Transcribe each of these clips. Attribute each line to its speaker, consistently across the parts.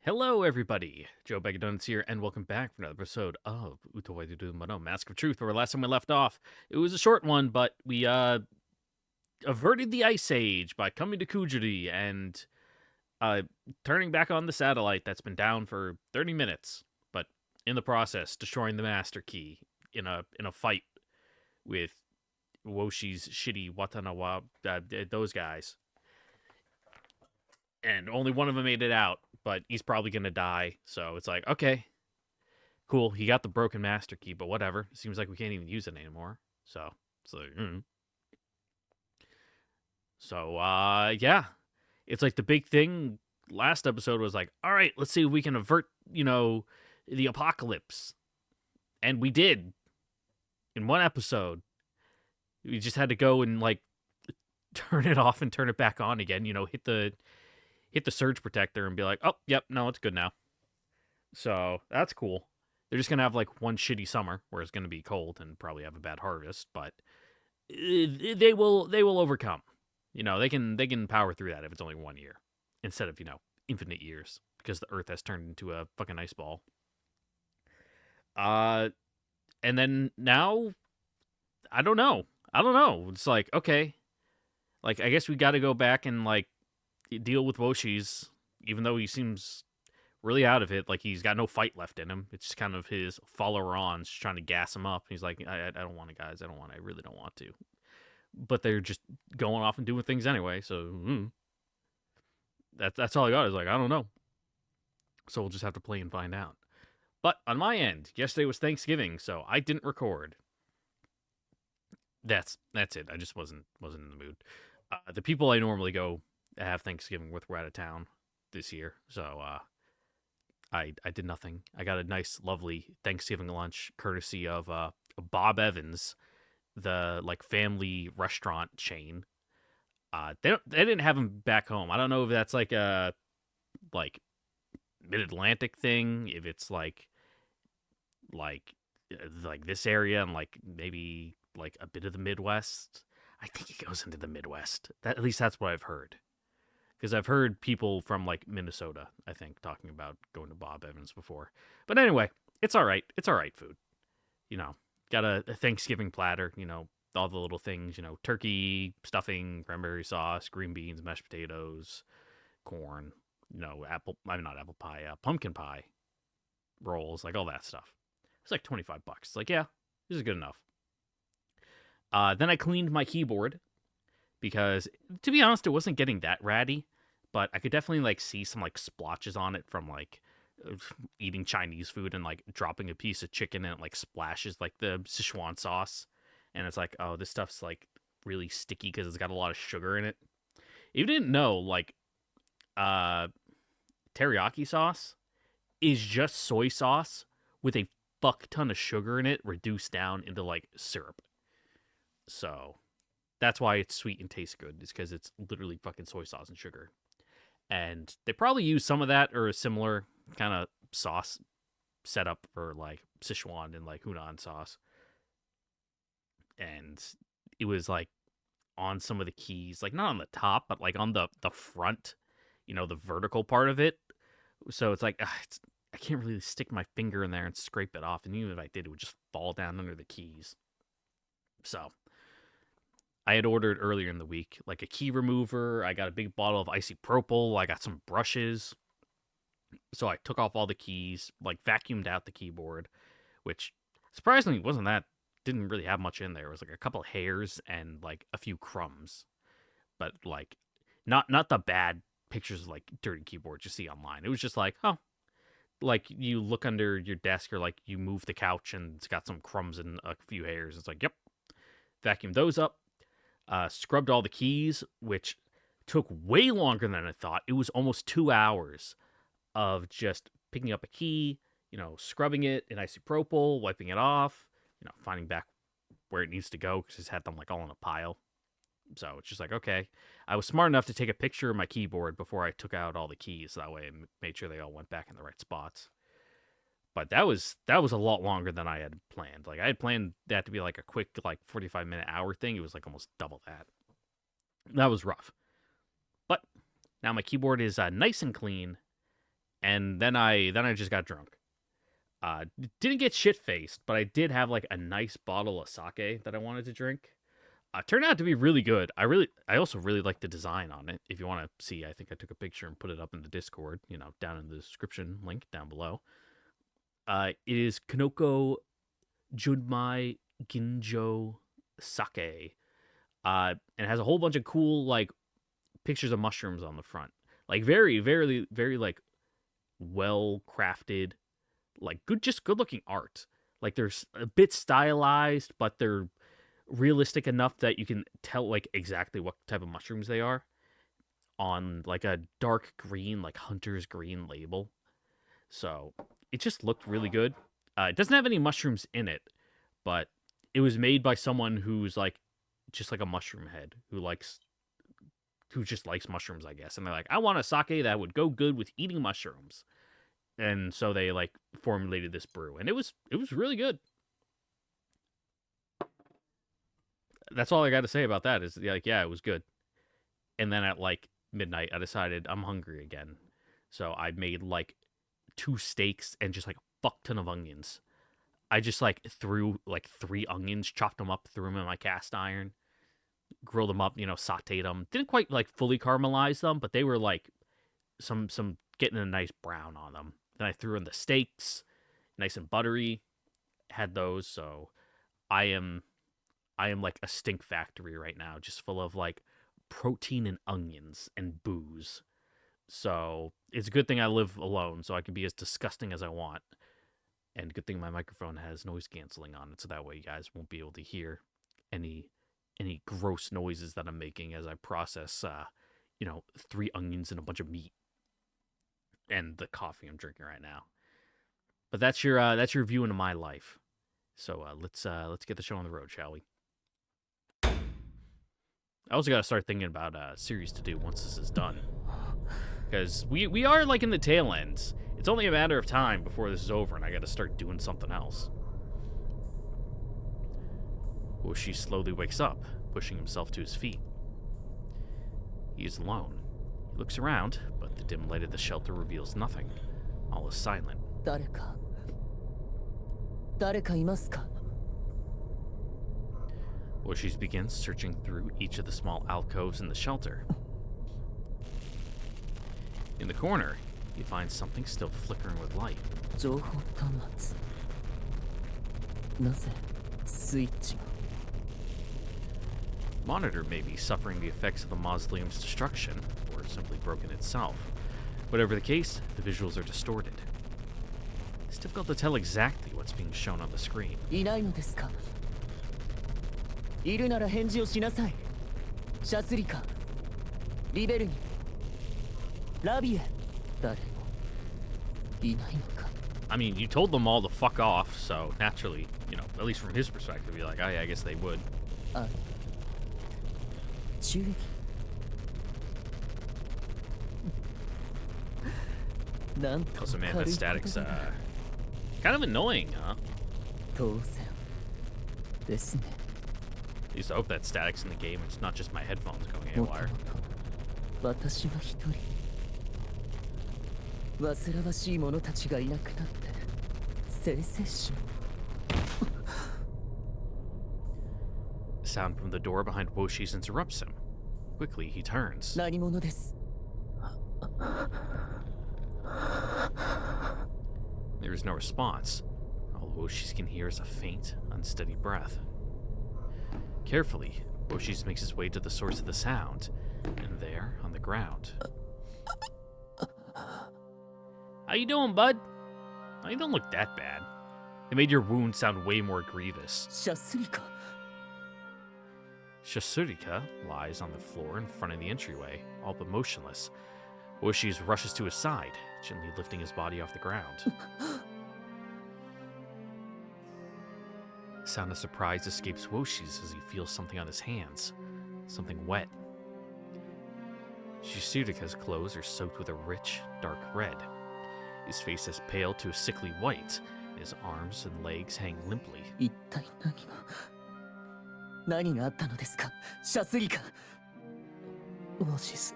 Speaker 1: Hello, everybody. Joe Donuts here, and welcome back for another episode of Utawarerumono, Mask of Truth, where last time we left off, it was a short one, but we averted the Ice Age by coming to Kujiri and uh, turning back on the satellite that's been down for 30 minutes, but in the process, destroying the Master Key in a fight with Woshi's shitty Watanawa, those guys. And only one of them made it out, but he's probably gonna die. So it's like, okay, cool. He got the broken master key, but whatever. It seems like we can't even use it anymore. So yeah, it's like the big thing. Last episode was like, all right, let's see if we can avert, the apocalypse, and we did in one episode. We just had to go and like turn it off and turn it back on again. Hit the surge protector and be like, oh, yep, no, it's good now. So that's cool. They're just gonna have like one shitty summer where it's gonna be cold and probably have a bad harvest, but they will overcome. They can power through that if it's only 1 year instead of infinite years because the Earth has turned into a fucking ice ball. Uh, and then now I don't know. I don't know. It's like okay, like I guess we got to go back and like deal with Woshi's, even though he seems really out of it. Like he's got no fight left in him. It's just kind of his follower-ons just trying to gas him up. He's like, I don't want it, guys. I don't want it. I really don't want to. But they're just going off and doing things anyway. So that's all I got. Is like I don't know. So we'll just have to play and find out. But on my end, yesterday was Thanksgiving, so I didn't record. That's it. I just wasn't in the mood. The people I normally go have Thanksgiving with were out of town this year, so I did nothing. I got a nice, lovely Thanksgiving lunch courtesy of Bob Evans, the like family restaurant chain. They didn't have him back home. I don't know if that's like a like mid Atlantic thing, if it's like this area and like maybe like a bit of the Midwest. I think it goes into the Midwest. At least that's what I've heard. Because I've heard people from like Minnesota, I think, talking about going to Bob Evans before. But anyway, it's all right. It's all right food. Got a Thanksgiving platter. All the little things. Turkey, stuffing, cranberry sauce, green beans, mashed potatoes, corn. Apple. I'm not apple pie. Pumpkin pie, rolls, like all that stuff. It's like $25. It's like yeah, this is good enough. Then I cleaned my keyboard because, to be honest, it wasn't getting that ratty, but I could definitely like see some like splotches on it from like eating Chinese food and like dropping a piece of chicken and it like splashes like the Sichuan sauce, and it's like, oh, this stuff's like really sticky because it's got a lot of sugar in it. If you didn't know, like uh teriyaki sauce is just soy sauce with a fuck ton of sugar in it reduced down into like syrup. So that's why it's sweet and tastes good, is because it's literally fucking soy sauce and sugar. And they probably use some of that or a similar kind of sauce setup for like Sichuan and like Hunan sauce. And it was like on some of the keys, like not on the top, but like on the front, the vertical part of it. So it's like I can't really stick my finger in there and scrape it off. And even if I did, it would just fall down under the keys. So I had ordered earlier in the week like a key remover. I got a big bottle of isopropyl. I got some brushes. So I took off all the keys, like vacuumed out the keyboard, which surprisingly didn't really have much in there. It was like a couple of hairs and like a few crumbs. But like not the bad pictures of like dirty keyboards you see online. It was just like, oh, like you look under your desk or like you move the couch and it's got some crumbs and a few hairs. It's like, yep. Vacuumed those up. Scrubbed all the keys, which took way longer than I thought. It was almost 2 hours of just picking up a key, scrubbing it in isopropyl, wiping it off, finding back where it needs to go because it's had them like all in a pile. So it's just like, okay. I was smart enough to take a picture of my keyboard before I took out all the keys. That way I made sure they all went back in the right spots. But that was a lot longer than I had planned. Like I had planned that to be like a quick like 45-minute hour thing. It was like almost double that. That was rough. But now my keyboard is nice and clean, And then I just got drunk. Didn't get shit faced, but I did have like a nice bottle of sake that I wanted to drink. Turned out to be really good. I also really like the design on it. If you want to see, I think I took a picture and put it up in the Discord. Down in the description link down below. It is Kanoko Junmai Ginjo Sake. And it has a whole bunch of cool like pictures of mushrooms on the front. Like very, very, very like well crafted, like good looking art. Like they're a bit stylized, but they're realistic enough that you can tell like exactly what type of mushrooms they are on like a dark green, like hunter's green label. So it just looked really good. It doesn't have any mushrooms in it, but it was made by someone who's like just like a mushroom head who just likes mushrooms, I guess. And they're like, I want a sake that would go good with eating mushrooms. And so they like formulated this brew, and it was really good. That's all I got to say about that. Is like, yeah, it was good. And then at like midnight, I decided I'm hungry again, so I made like 2 steaks and just like a fuck ton of onions. I just like threw like 3 onions, chopped them up, threw them in my cast iron, grilled them up, sauteed them. Didn't quite like fully caramelize them, but they were like some getting a nice brown on them. Then I threw in the steaks, nice and buttery. Had those, so I am like a stink factory right now, just full of like protein and onions and booze. So it's a good thing I live alone, so I can be as disgusting as I want. And good thing my microphone has noise canceling on it, so that way you guys won't be able to hear any gross noises that I'm making as I process 3 onions and a bunch of meat and the coffee I'm drinking right now. But that's your view into my life. So let's get the show on the road, shall we? I also got to start thinking about series to do once this is done, because we are like in the tail ends. It's only a matter of time before this is over, and I got to start doing something else. Oshi slowly wakes up, pushing himself to his feet. He is alone. He looks around, but the dim light of the shelter reveals nothing. All is silent.
Speaker 2: 誰かいますか?
Speaker 1: Oshi begins searching through each of the small alcoves in the shelter. In the corner, he finds something still flickering with light.
Speaker 2: 情報端末。なぜスイッチが?
Speaker 1: Monitor may be suffering the effects of the mausoleum's destruction, or simply broken itself. Whatever the case, the visuals are distorted. It's difficult to tell exactly what's being shown on the screen.
Speaker 2: いないのですか? いるなら返事をしなさい。シャスリカ、リベルニ、ラビエ、誰もいないのか?
Speaker 1: I mean, you told them all to fuck off, so naturally, at least from his perspective, you're like, oh yeah, I guess they would.
Speaker 2: 注意。なんと
Speaker 1: Also, man, that static's kind of annoying, huh?
Speaker 2: 当然ですね。
Speaker 1: I used to hope that static's in the game. It's not just my headphones going haywire.
Speaker 2: 私は一人。煩わしい者たちがいなくなって聖聖書。
Speaker 1: Sound from the door behind Woshi's interrupts him. Quickly, he turns.
Speaker 2: 何者です?
Speaker 1: There is no response. All Woshi's can hear is a faint, unsteady breath. Carefully, Woshi's makes his way to the source of the sound, and there, on the ground. How you doing, bud? Oh, you don't look that bad. It made your wound sound way more grievous.
Speaker 2: シャスリカ。
Speaker 1: Shasurika lies on the floor in front of the entryway, all but motionless. Woshi rushes to his side, gently lifting his body off the ground. A sound of surprise escapes Woshi's as he feels something on his hands, something wet. Shasurika's clothes are soaked with a rich, dark red. His face is pale to a sickly white, and his arms and legs hang limply.
Speaker 2: 一体何があったのですか、シャスリカ。ウォシス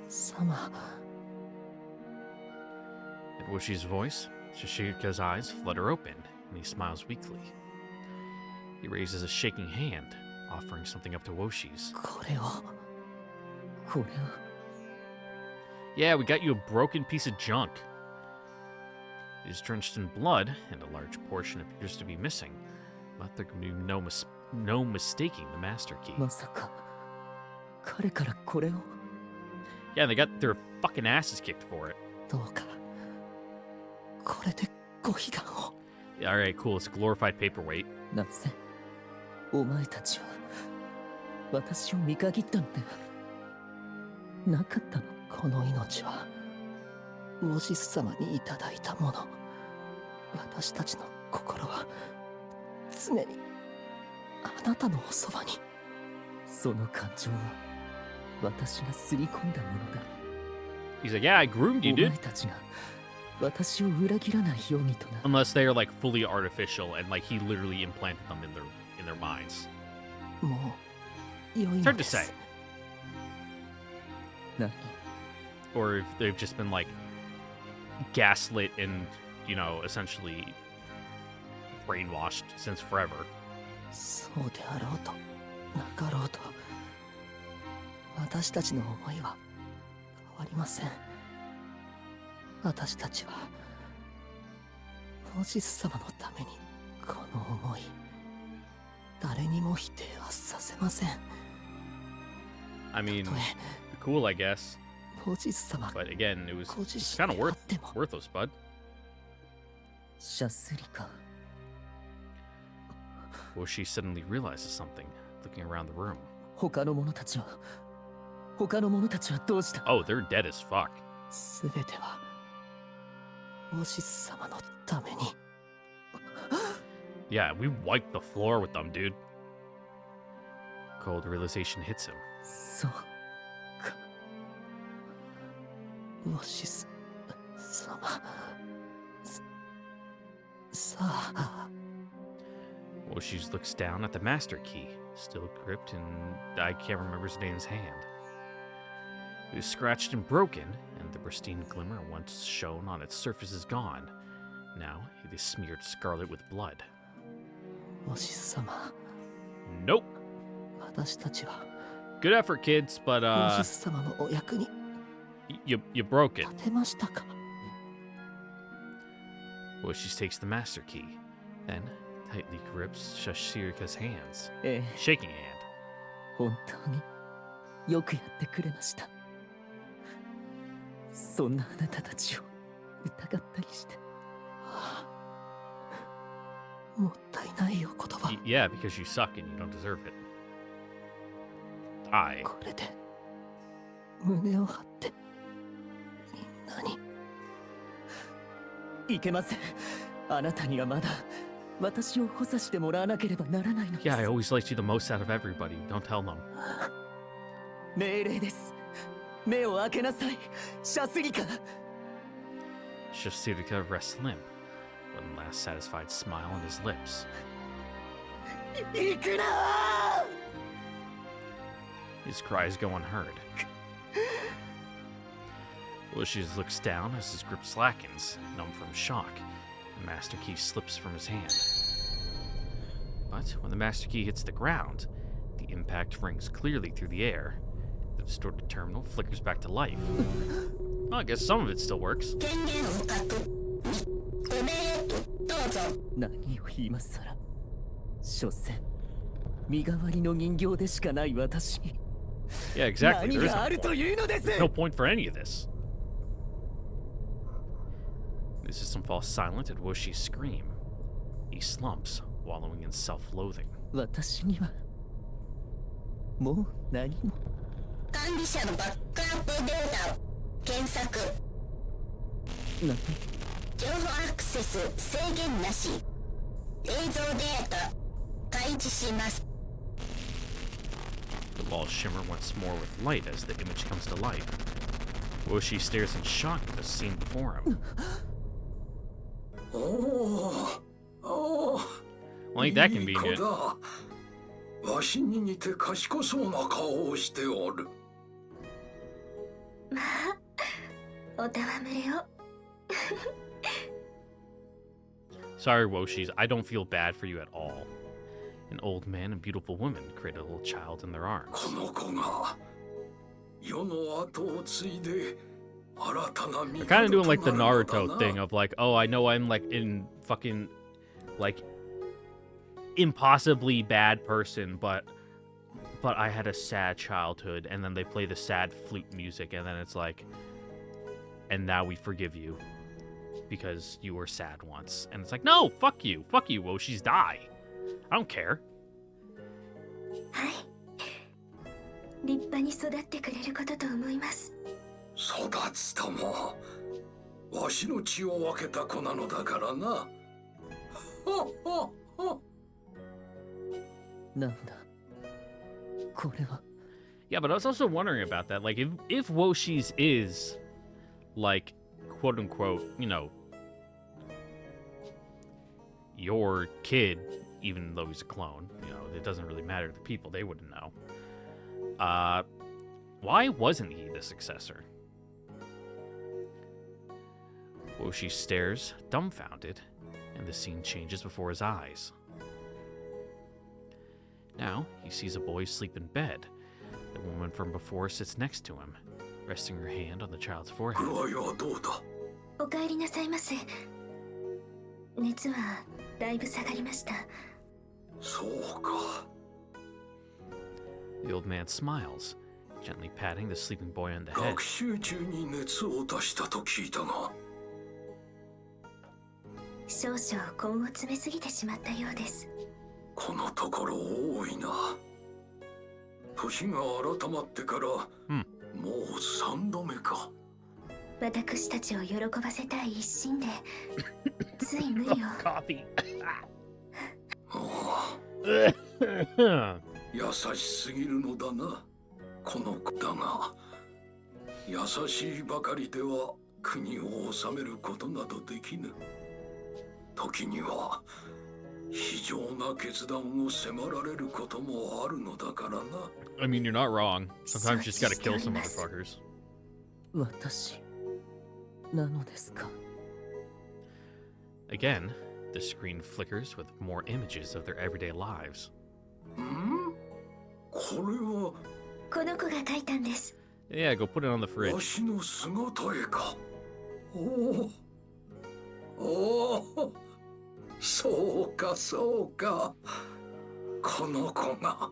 Speaker 2: 様。
Speaker 1: An At Wushi's voice, Shashirika's eyes flutter open, and he smiles weakly. He raises a shaking hand, offering something up to Woshi's.
Speaker 2: これを
Speaker 1: Yeah, we got you a broken piece of junk. It is drenched in blood, and a large portion appears to be missing. But there can be no mistaking the master key.
Speaker 2: まさか彼からこれを
Speaker 1: Yeah, they got their fucking asses kicked for it.
Speaker 2: どうかこれでご悲願を
Speaker 1: Yeah, alright, cool. It's a glorified paperweight.
Speaker 2: なぜお前たちは私を見限ったのではなかったのこの命はウオシス様にいただいたもの私たちの心は常にあなたのおそばにその感情は私がすり込んだものだ
Speaker 1: He's like, yeah, I groomed you,
Speaker 2: お
Speaker 1: dude.
Speaker 2: 前たちが私を裏切らないようにとな
Speaker 1: Unless they are like fully artificial and like he literally implanted them in their minds.
Speaker 2: もう良い
Speaker 1: It's
Speaker 2: の
Speaker 1: hard
Speaker 2: で
Speaker 1: to
Speaker 2: す
Speaker 1: say.
Speaker 2: 何
Speaker 1: Or if they've just been like gaslit and, you know, essentially brainwashed since forever.
Speaker 2: そうであろうとなかろうと私たちの思いは変わりません私たちはウオシス様のためにこの思い誰にも否定はさせません
Speaker 1: I mean,
Speaker 2: たとえ
Speaker 1: cool, I guess.
Speaker 2: ウオシス様
Speaker 1: But again, it was
Speaker 2: ご自身
Speaker 1: kind of
Speaker 2: であっても
Speaker 1: worthless, bud.
Speaker 2: シャスリカ
Speaker 1: Well, she suddenly realizes something, looking around the room.
Speaker 2: 他の者たちはどうした
Speaker 1: Oh, they're dead as fuck.
Speaker 2: すべてはウオシス様のために
Speaker 1: Yeah, we wiped the floor with them, dude. Cold realization hits him.
Speaker 2: そうかウオシス様さあ
Speaker 1: Well, she looks down at the master key, still gripped in I can't remember his name's hand. It was scratched and broken, and the pristine glimmer once shone on its surface is gone. Now it is smeared scarlet with blood.
Speaker 2: ウオシス様
Speaker 1: Nope.
Speaker 2: 私たちは
Speaker 1: Good effort, kids, but
Speaker 2: ウオシス様のお役に
Speaker 1: you broke it.
Speaker 2: 立てましたか
Speaker 1: Well, she takes the master key, then tightly grips Shashirika's hands,
Speaker 2: ええ
Speaker 1: shaking hand.
Speaker 2: 本当によくやってくれましたそんなあなたたちを疑ったりしてはあもったいないお言葉
Speaker 1: Yeah, because you suck and you don't deserve it. Die.
Speaker 2: これで胸を張ってみんなにいけませんあなたにはまだ私を補佐してもらわなければならないのです
Speaker 1: Yeah, I always liked you the most out of everybody. Don't tell them.
Speaker 2: 命令です目を開けなさいシャスリカ
Speaker 1: Shashirika rests limp, one last satisfied smile on his lips.
Speaker 2: いくら
Speaker 1: His cries go unheard. Lucius looks down as his grip slackens, numb from shock. The master key slips from his hand. But when the master key hits the ground, the impact rings clearly through the air. The distorted terminal flickers back to life. Well, I guess some of it still works.
Speaker 2: 何を今さら所詮身代わりの人形でしかない私に
Speaker 1: Yeah, exactly.
Speaker 2: 何
Speaker 1: There is
Speaker 2: があ
Speaker 1: no
Speaker 2: ると
Speaker 1: point.
Speaker 2: いうのです
Speaker 1: There's no point for any of this. The system falls silent at Woshi's scream. He slumps, wallowing in self-loathing.
Speaker 2: 私にはもう何も
Speaker 3: 管理者のバックアップデータを検索
Speaker 2: 何
Speaker 3: 情報アクセス制限なし映像データ開示します
Speaker 1: The walls shimmer once more with light as the image comes to life. Woshi stares in shock at the scene before him.
Speaker 4: おお
Speaker 1: Well, ain't that
Speaker 4: いい子
Speaker 1: convenient?
Speaker 4: だわしに似て賢そうな顔をしておる
Speaker 3: まあおたわむれを
Speaker 1: Sorry, Woshis, I don't feel bad for you at all. An old man and beautiful woman create a little child in their arms.
Speaker 4: この子が世の後を継いで新たな
Speaker 1: They're kind of doing like the
Speaker 4: 帝となるのだ
Speaker 1: Naruto
Speaker 4: な
Speaker 1: thing of like, oh, I know I'm like in fucking like impossibly bad person, but I had a sad childhood, and then they play the sad flute music, and then it's like, and now we forgive you because you were sad once, and it's like, no, fuck you, Woshis, die. I don't care.
Speaker 3: はい立派に育ってくれることと思います。
Speaker 4: 育つともわしの血を分けた子なのだからな。
Speaker 2: なんだこれは。
Speaker 1: Yeah, but I was also wondering about that. Like, if Woshis is, like, quote unquote, you know, your kid, even though he's a clone, you know, it doesn't really matter to the people, they wouldn't know. Why wasn't he the successor? Woshi stares, dumbfounded, and the scene changes before his eyes. Now, he sees a boy asleep in bed. The woman from before sits next to him, resting her hand on the child's
Speaker 4: 具
Speaker 1: forehead.
Speaker 4: 合はどうだ。
Speaker 3: お帰りなさいませ。熱はだいぶ下がりました。
Speaker 4: そうか。
Speaker 1: The old man smiles, gently patting the sleeping boy on the head.
Speaker 4: 学習中に熱を出したと聞いたが。
Speaker 3: 少々根を詰めすぎてしまったようです。
Speaker 4: このところ多いな。年が改まってから、もう3度目か。
Speaker 3: 私たちを喜ばせたい一心で、つい無理を。
Speaker 1: Coffee.
Speaker 4: 優しすぎるのだな、この子だが。優しいばかりでは国を治めることなどできぬ。時には非常な決断を迫られることもあるのだからな。
Speaker 1: I mean, you're not wrong. Sometimes you just gotta kill some motherfuckers.
Speaker 2: 私なのですか。
Speaker 1: Again, the screen flickers with more images of their everyday lives.
Speaker 4: これは
Speaker 3: この子が書いたんです。
Speaker 1: Yeah, go put it on the
Speaker 4: わ
Speaker 1: fridge.
Speaker 4: しの姿へか。おお、そうかそうか。この子が。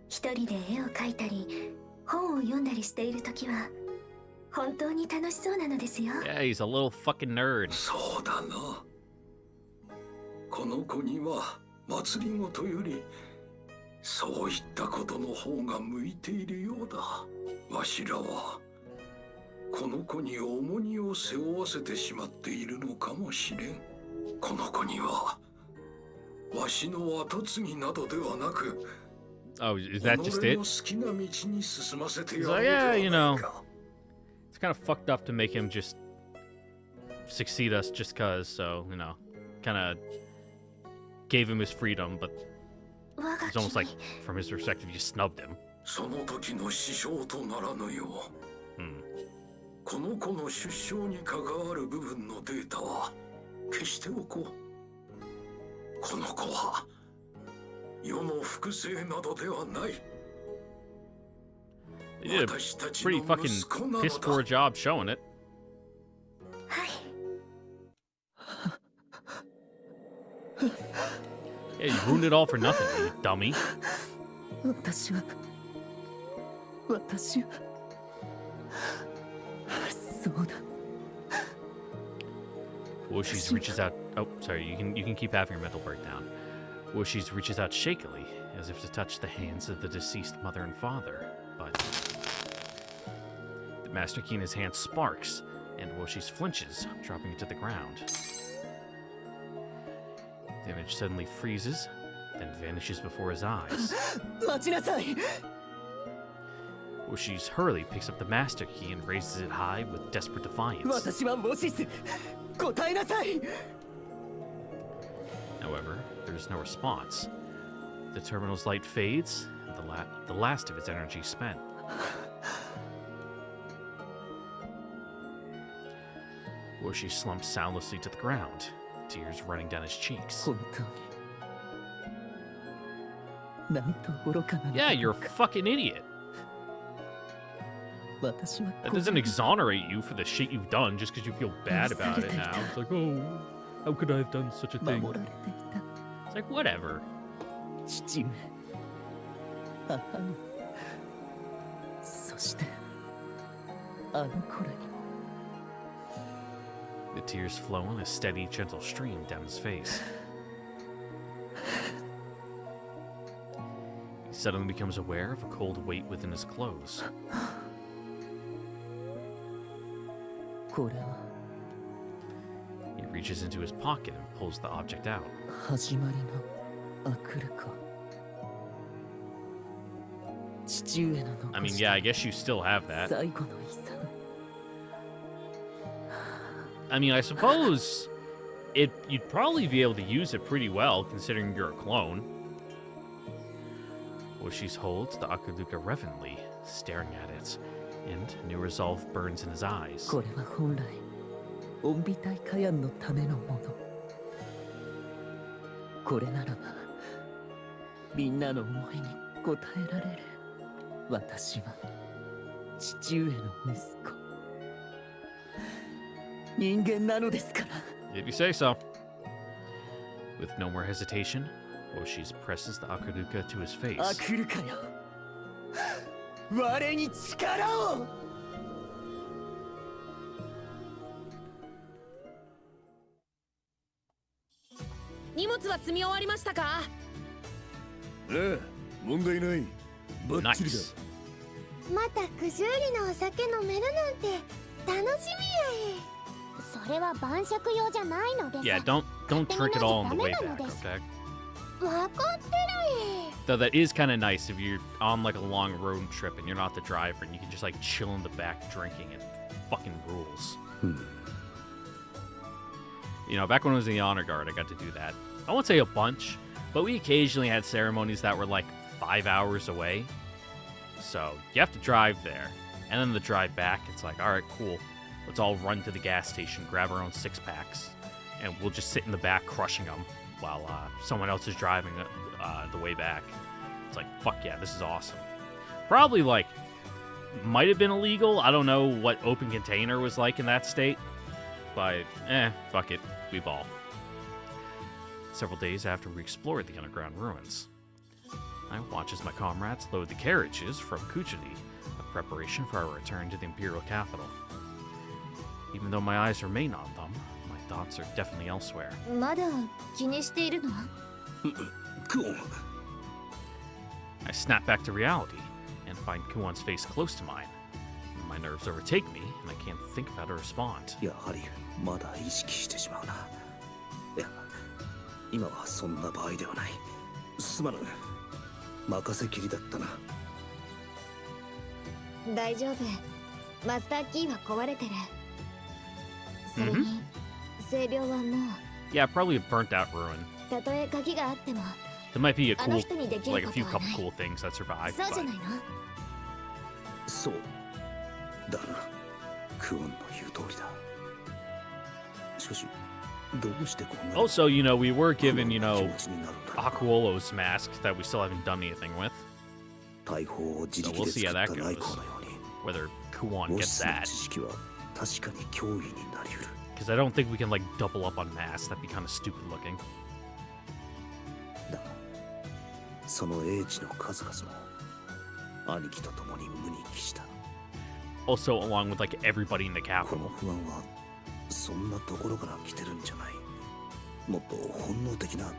Speaker 3: 一人で絵を描いたり、本を読んだりしているときは、本当に楽しそうなのですよ。
Speaker 1: Yeah, he's a little fucking nerd.
Speaker 4: そうだな。この子には祭りごとよりそういったことの方が向いているようだ。わしらはこの子に重荷を背負わせてしまっているのかもしれん。この子にはわしの後継ぎなどではなく、
Speaker 1: Oh, is that just
Speaker 4: 己
Speaker 1: it?
Speaker 4: の好きな道に進ませてや
Speaker 1: He's
Speaker 4: ろう
Speaker 1: like,
Speaker 4: で
Speaker 1: yeah,
Speaker 4: は
Speaker 1: you
Speaker 4: ない
Speaker 1: know.
Speaker 4: か。
Speaker 1: It's kind of fucked up to make him just succeed us just cause, so, you know, kind of gave him his freedom, but
Speaker 3: 我が
Speaker 1: it's
Speaker 3: 君
Speaker 1: almost like, from his perspective, you snubbed him.
Speaker 4: その時の師匠とならぬよう。
Speaker 1: Hmm.
Speaker 4: この子の出生に関わる部分のデータは消しておこう。この子は世の複製などではない。
Speaker 1: They did a
Speaker 4: 私たち
Speaker 1: pretty
Speaker 4: の
Speaker 1: fucking
Speaker 4: 息子なの
Speaker 1: piss poor
Speaker 4: だ。
Speaker 1: job showing it.
Speaker 3: はい。
Speaker 1: Yeah, you ruined it all for nothing, you dummy.
Speaker 2: 私はそうだ。
Speaker 1: Woshis reaches out. Oh, sorry. You can keep having your mental breakdown. Woshis reaches out shakily, as if to touch the hands of the deceased mother and father, but the master key in his hand sparks, and Woshis flinches, dropping it to the ground. The image suddenly freezes, then vanishes before his eyes.
Speaker 2: 待ちなさい。
Speaker 1: Woshis hurriedly picks up the master key and raises it high with desperate defiance.
Speaker 2: 私はモシス。答えなさい。
Speaker 1: However, there's no response. The terminal's light fades, and the last of its energy spent. Woshi slumps soundlessly to the ground, tears running down his cheeks.
Speaker 2: 本当になんと愚かなのだ
Speaker 1: Yeah,
Speaker 2: ろ
Speaker 1: you're
Speaker 2: う
Speaker 1: a
Speaker 2: か
Speaker 1: fucking idiot.
Speaker 2: 私は
Speaker 1: That
Speaker 2: こん
Speaker 1: doesn't
Speaker 2: なに
Speaker 1: exonerate you for the shit you've done just because you feel bad about it now. It's like, oh, how could I have done such a thing?
Speaker 2: 守られていた
Speaker 1: It's like, whatever.
Speaker 2: 父上母上そしてあの頃にも
Speaker 1: The tears flow in a steady, gentle stream down his face. He suddenly becomes aware of a cold weight within his clothes.
Speaker 2: これは
Speaker 1: He reaches into his pocket and pulls the object out.
Speaker 2: 始まりのアクルか父上の
Speaker 1: I
Speaker 2: 残
Speaker 1: mean,
Speaker 2: し
Speaker 1: yeah,
Speaker 2: た
Speaker 1: I guess you still have that.
Speaker 2: 最後の遺産
Speaker 1: I mean, I suppose you'd probably be able to use it pretty well, considering you're a clone. Woshi's holds the Akaduka reverently, staring at it, and new resolve burns in his eyes.
Speaker 2: これは本来恩美大火炎のためのものこれならばみんなの思いに応えられる私は父上の息子人間なのですから
Speaker 1: If you say so. With no more hesitation, Woshi presses the Akaduka to his face.
Speaker 2: アクルかよ我に力を
Speaker 5: 荷物は積み終わりましたか？
Speaker 6: ええ、問題ない。バッチリだ。
Speaker 1: Nice.
Speaker 3: またくじゅうりのお酒飲めるなんて楽しみやそれは晩酌用じゃないのです
Speaker 1: Yeah, don't drink it all on the way back, okay?
Speaker 3: 分かってる
Speaker 1: Though that is kind of nice if you're on like a long road trip and you're not the driver and you can just like chill in the back drinking. It fucking rules. You know, back when I was in the honor guard, I got to do that. I won't say a bunch, but we occasionally had ceremonies that were like 5 hours away. So you have to drive there. And then the drive back, it's like, all right, cool. Let's all run to the gas station, grab our own 6-packs, and we'll just sit in the back crushing them while someone else is driving the way back. It's like, fuck yeah, this is awesome. Probably like, might have been illegal. I don't know what open container was like in that state. But, fuck it. We ball. Several days after we explored the underground ruins, I watch as my comrades load the carriages from Kuchini in preparation for our return to the Imperial capital. Even though my eyes remain on them, my thoughts are definitely elsewhere.
Speaker 3: まだ気にしているの
Speaker 6: クオン、
Speaker 1: I snap back to reality and find Kuon's face close to mine. My nerves overtake me, and I can't think of how to respond.
Speaker 6: やはりまだ意識してしまうな。いや、今はそんな場合ではない。すまぬ。任せきりだったな。
Speaker 3: 大丈夫マスターキーは壊れてるそれに性病はもう
Speaker 1: Yeah, probably a burnt out ruin.
Speaker 3: たとえ鍵があっても
Speaker 1: There might be a
Speaker 3: あの
Speaker 1: cool,
Speaker 3: 人にできる
Speaker 1: like a
Speaker 3: こ
Speaker 1: few
Speaker 3: とは
Speaker 1: couple
Speaker 3: ない
Speaker 1: cool things that survived.
Speaker 3: そうじゃ
Speaker 1: But
Speaker 3: ないの
Speaker 6: そうだな。クオンの言う通りだ。しかし、どうしてこんなに
Speaker 1: also, you know, we were
Speaker 6: クオン
Speaker 1: given,
Speaker 6: の
Speaker 1: you
Speaker 6: 気
Speaker 1: know,
Speaker 6: 持ちになるんだろう。
Speaker 1: Aquolo's mask that we still haven't done anything with.
Speaker 6: 大砲を自
Speaker 1: So
Speaker 6: 力
Speaker 1: we'll
Speaker 6: で
Speaker 1: see
Speaker 6: 作
Speaker 1: how
Speaker 6: った
Speaker 1: that
Speaker 6: 内
Speaker 1: goes.
Speaker 6: 向のように、
Speaker 1: Whether Kuon
Speaker 6: ウォ
Speaker 1: gets
Speaker 6: シスの
Speaker 1: that.
Speaker 6: 知識は確かに脅威になり得る。
Speaker 1: Because I don't think we can, like, double up on mass. That'd be kind of stupid looking.
Speaker 6: だが、その英知の数々も兄貴と共に無に帰した。
Speaker 1: Also, along with, like, everybody in the
Speaker 6: こ
Speaker 1: capital.
Speaker 6: の不安はそんなところから来てるんじゃない。もっと本能的な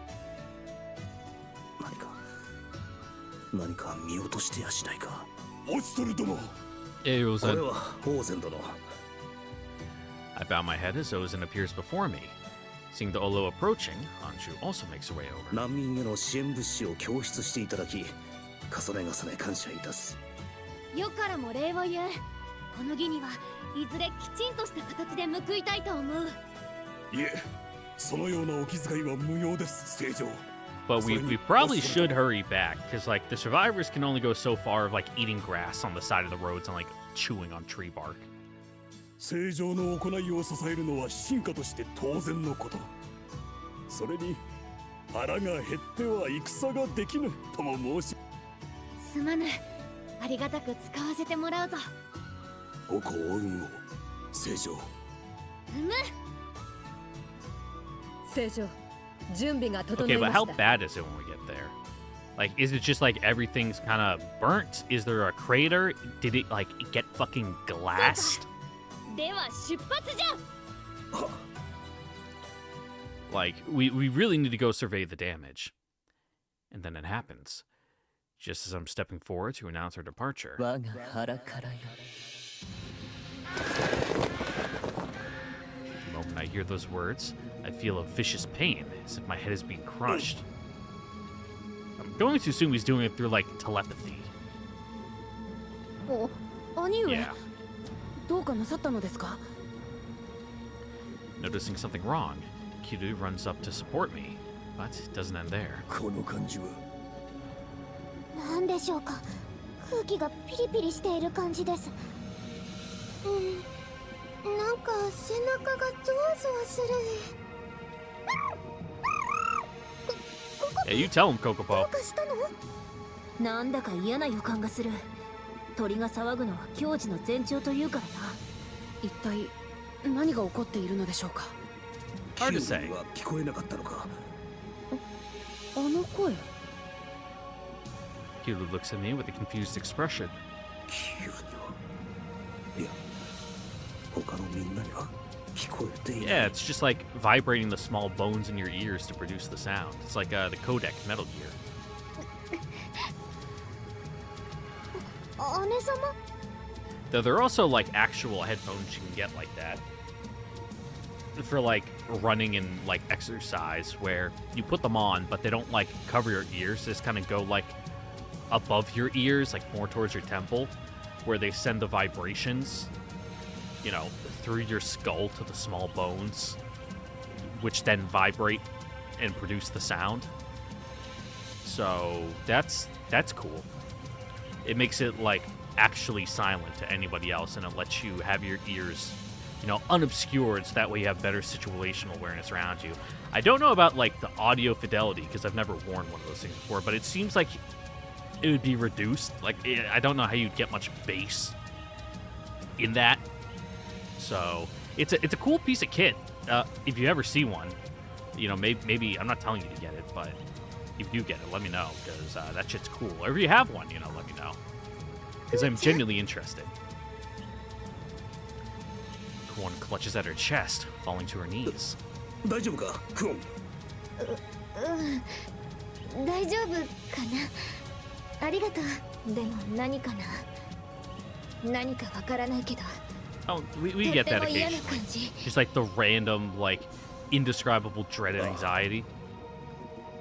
Speaker 6: 何か見落としてやしないか。
Speaker 4: オチトル殿、
Speaker 1: It
Speaker 6: こ
Speaker 1: was
Speaker 6: れ
Speaker 1: a...
Speaker 6: はオーゼン殿。
Speaker 1: I bow my head as Ozen appears before me. Seeing the Olo approaching, Anju also makes her way over.
Speaker 6: 難民への支援物資を供出していただき、重ね重ね感謝いたす。
Speaker 5: よからも礼を言う。この儀にはいずれきちんとした形で報いたいと思う。
Speaker 4: いえ、そのようなお気遣いは無用です、聖女。
Speaker 1: But we probably should hurry back, because, like, the survivors can only go so far of, like, eating grass on the side of the roads and, like, chewing on tree bark.
Speaker 4: 聖女の行いを支えるのは進化として当然のこと。
Speaker 7: それに腹が減っては戦ができぬとも申し。
Speaker 5: すまぬ。ありがたく使わせてもらうぞ。
Speaker 7: ご幸運を正常。
Speaker 8: 正常。準備が整
Speaker 1: Okay,
Speaker 8: いま
Speaker 1: but
Speaker 8: し
Speaker 1: how
Speaker 8: た。
Speaker 1: bad is it when we get there? Like, is it just like everything's kind of burnt? Is there a crater? Did it like get fucking glassed?
Speaker 5: では出発じゃ。
Speaker 1: Like, we really need to go survey the damage. And then it happens. Just as I'm stepping forward to announce our departure.
Speaker 2: 我が腹からよ。
Speaker 1: The moment I hear those words, I feel a vicious pain, as if my head is being crushed. I'm going to assume he's doing it through, like, telepathy.
Speaker 8: お、兄上、
Speaker 1: Yeah.
Speaker 8: どうかなさったのですか？
Speaker 1: Noticing something wrong, Kiryu runs up to support me, but it doesn't end there.
Speaker 7: この感じは
Speaker 5: なんでしょうか。空気がピリピリしている感じです。なんか背中がゾワゾワする。
Speaker 1: Yeah, you tell him,
Speaker 5: ど
Speaker 1: Kokopo.
Speaker 5: うかしたの？なんだか嫌な予感がする。鳥が騒ぐのは矜持の前兆というからな。
Speaker 8: 一体何が起こっているのでしょうか？
Speaker 1: Hard to
Speaker 6: キ
Speaker 1: say.
Speaker 6: リは聞こえなかったのか。
Speaker 8: あの声。
Speaker 1: Kiryu looks at me with a confused expression.
Speaker 6: キリには。いや、他のみんなには聞こえていない。
Speaker 1: Yeah, it's just like vibrating the small bones in your ears to produce the sound. It's like the codec Metal Gear.
Speaker 5: 姉様？
Speaker 1: Though there are also like actual headphones you can get like that for like running and like exercise, where you put them on but they don't like cover your ears. They just kind of go like above your ears, like more towards your temple, where they send the vibrations, you know, through your skull to the small bones, which then vibrate and produce the sound. So that's cool. It makes it like actually silent to anybody else, and it lets you have your ears, you know, unobscured, so that way you have better situational awareness around you. I don't know about like the audio fidelity because I've never worn one of those things before, but it seems like it would be reduced. Like I don't know how you'd get much bass in that. So it's a cool piece of kit. If you ever see one, you know, maybe I'm not telling you to get it, but if you do get it, let me know, because that shit's cool. Or if you have one, you know, let me know, because I'm genuinely interested. Kuon clutches at her chest, falling to her knees.
Speaker 6: 大丈夫か、クオン。
Speaker 5: 大丈夫かな。ありがとう。でも何かな。何かわからないけど。
Speaker 1: Oh, we get that
Speaker 5: とても嫌な
Speaker 1: occasionally.
Speaker 5: 感じ。
Speaker 1: Just like the random, like, indescribable dread and anxiety.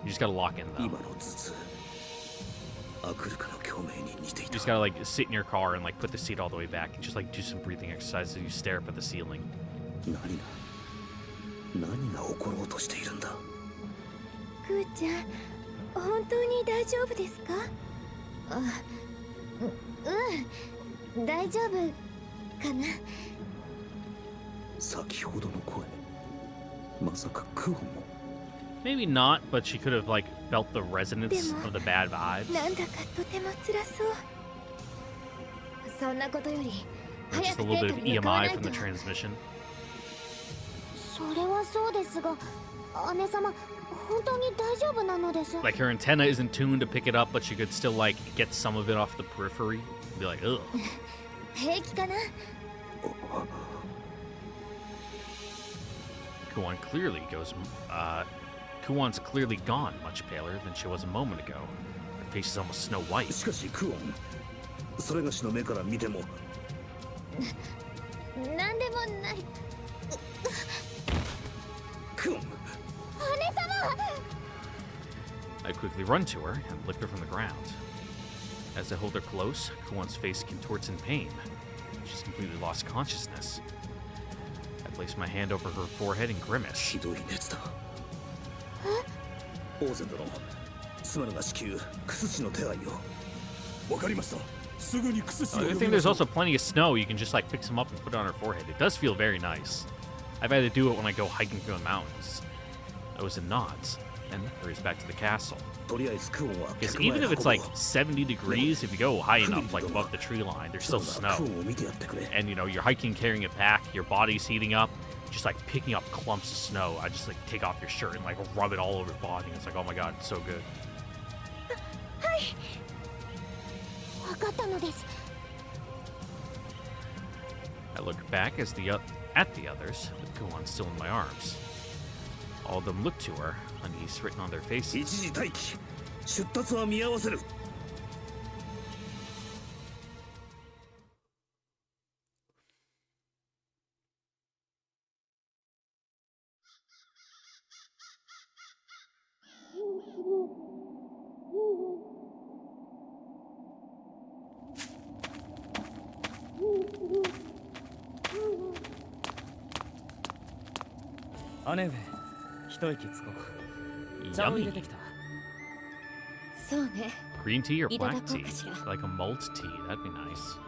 Speaker 1: You just gotta lock in, though.
Speaker 6: 今の頭痛。アクルカの共鳴に似てい
Speaker 1: You
Speaker 6: た。
Speaker 1: just gotta, like, sit in your car and, like, put the seat all the way back and just, like, do some breathing exercises as you stare up at the ceiling.
Speaker 6: 何が起ころうとしているんだ。
Speaker 5: くーちゃん、本当に大丈夫ですか？大丈夫かな。
Speaker 6: 先ほどの声。まさかクオンも。
Speaker 1: Maybe not, but she could have, like, felt the resonance of the bad vibes.
Speaker 5: なんだかとても辛そう。そんなことより
Speaker 1: Or
Speaker 5: 早
Speaker 1: just
Speaker 5: く
Speaker 1: a
Speaker 5: デ
Speaker 1: little
Speaker 5: ー
Speaker 1: bit
Speaker 5: ト
Speaker 1: of
Speaker 5: に向かわな
Speaker 1: EMI
Speaker 5: い
Speaker 1: from
Speaker 5: と。
Speaker 1: the transmission.
Speaker 5: それはそうですが、姉様、本当に大丈夫なのです。
Speaker 1: Like, her antenna isn't tuned to pick it up, but she could still, like, get some of it off the periphery. Be like, ugh.
Speaker 5: 平気かな。
Speaker 1: Kuon clearly goes, Kuon's clearly gone, much paler than she was a moment ago. Her face is almost snow white.
Speaker 6: しかしクオン。それがしの目から見ても。
Speaker 5: なんでもない。
Speaker 6: クオン。
Speaker 5: 姉様。
Speaker 1: I quickly run to her and lift her from the ground. As I hold her close, Kuon's face contorts in pain. She's completely lost consciousness. I place my hand over her forehead and grimace.
Speaker 6: ひどい熱だ。オーゼン殿、スマルが至急クスチの手配を。
Speaker 7: わかりました。すぐにクスチを
Speaker 1: I
Speaker 7: 呼び
Speaker 1: think
Speaker 7: ま
Speaker 1: there's
Speaker 7: しょう。
Speaker 1: also plenty of snow. You can just like pick some up and put it on her forehead. It does feel very nice. I've had to do it when I go hiking through the mountains. O's and nods, and hurries back to the castle.
Speaker 6: とりあえずクオンは
Speaker 1: Because
Speaker 6: 客場へ
Speaker 1: even if
Speaker 6: 運
Speaker 1: it's
Speaker 6: ぼう
Speaker 1: like 70 degrees, if you go high enough, like above the tree line, there's
Speaker 6: クオ
Speaker 1: still
Speaker 6: ンがクオ
Speaker 1: snow.
Speaker 6: ンを見てやってくれ
Speaker 1: And you know, you're hiking, carrying it back, your body's heating up, just like picking up clumps of snow. I just like take off your shirt and like rub it all over your body. It's like, oh my god, it's so good.
Speaker 5: 分かったのです。
Speaker 1: I look back as at the others, with Kuon still in my arms. All of them look to her, unease written on their
Speaker 6: 一
Speaker 1: faces.
Speaker 6: 時待機出立は見合わせる
Speaker 2: 姉上、一息つこう。茶を入れて
Speaker 1: Yummy.
Speaker 2: きた。
Speaker 5: そうね。
Speaker 1: Green tea or black
Speaker 5: いただこう
Speaker 1: tea?
Speaker 5: かしら。
Speaker 1: Like a malt tea, that'd be nice.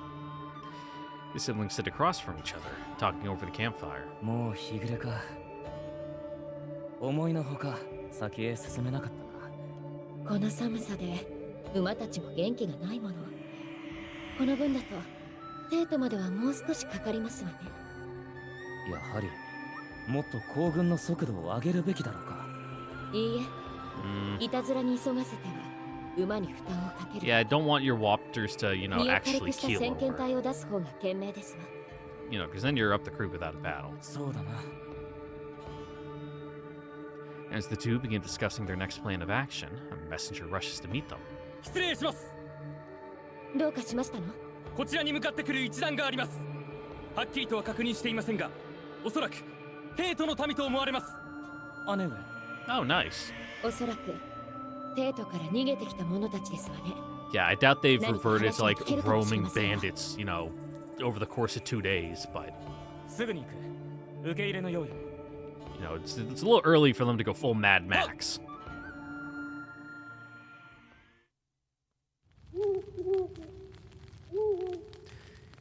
Speaker 1: The siblings sit across from each other, talking over the campfire.
Speaker 2: もう日暮れか。思いのほか先へ進めなかったな。
Speaker 5: この寒さで馬たちも元気がないもの。この分だとテートまではもう少しかかりますわね。
Speaker 2: やはりもっと行軍の速度を上げるべきだろうか。
Speaker 5: いい
Speaker 1: Mm,
Speaker 5: え、いたずらに急がせては馬に負担をかける。
Speaker 1: yeah, I don't want your Wapters to, you know,
Speaker 5: 身を軽
Speaker 1: actually
Speaker 5: くした
Speaker 1: keel
Speaker 5: 先遣
Speaker 1: over.
Speaker 5: 隊を出す方が賢明ですわ。
Speaker 1: You know, because then you're up the creek without a battle.
Speaker 2: そうだな。
Speaker 1: As the two begin discussing their next plan of action, a messenger rushes to meet them.
Speaker 9: 失礼します。
Speaker 5: どうかしましたの？
Speaker 9: こちらに向かってくる一団があります。はっきりとは確認していませんが、おそらくテートの民と思われます。
Speaker 2: 姉上。
Speaker 1: Oh, nice.
Speaker 5: おそらくテートから逃げてきた者たちですわね。
Speaker 1: Yeah, I doubt they've
Speaker 5: 何か
Speaker 1: reverted to
Speaker 5: 話が
Speaker 1: like
Speaker 5: 聞けるかもしれ
Speaker 1: roaming
Speaker 5: ませんわ。
Speaker 1: bandits, you know, over the course of 2 days, but
Speaker 2: すぐに行く。受け入れの用意を。
Speaker 1: you know, it's a little early for them to go full Mad Max.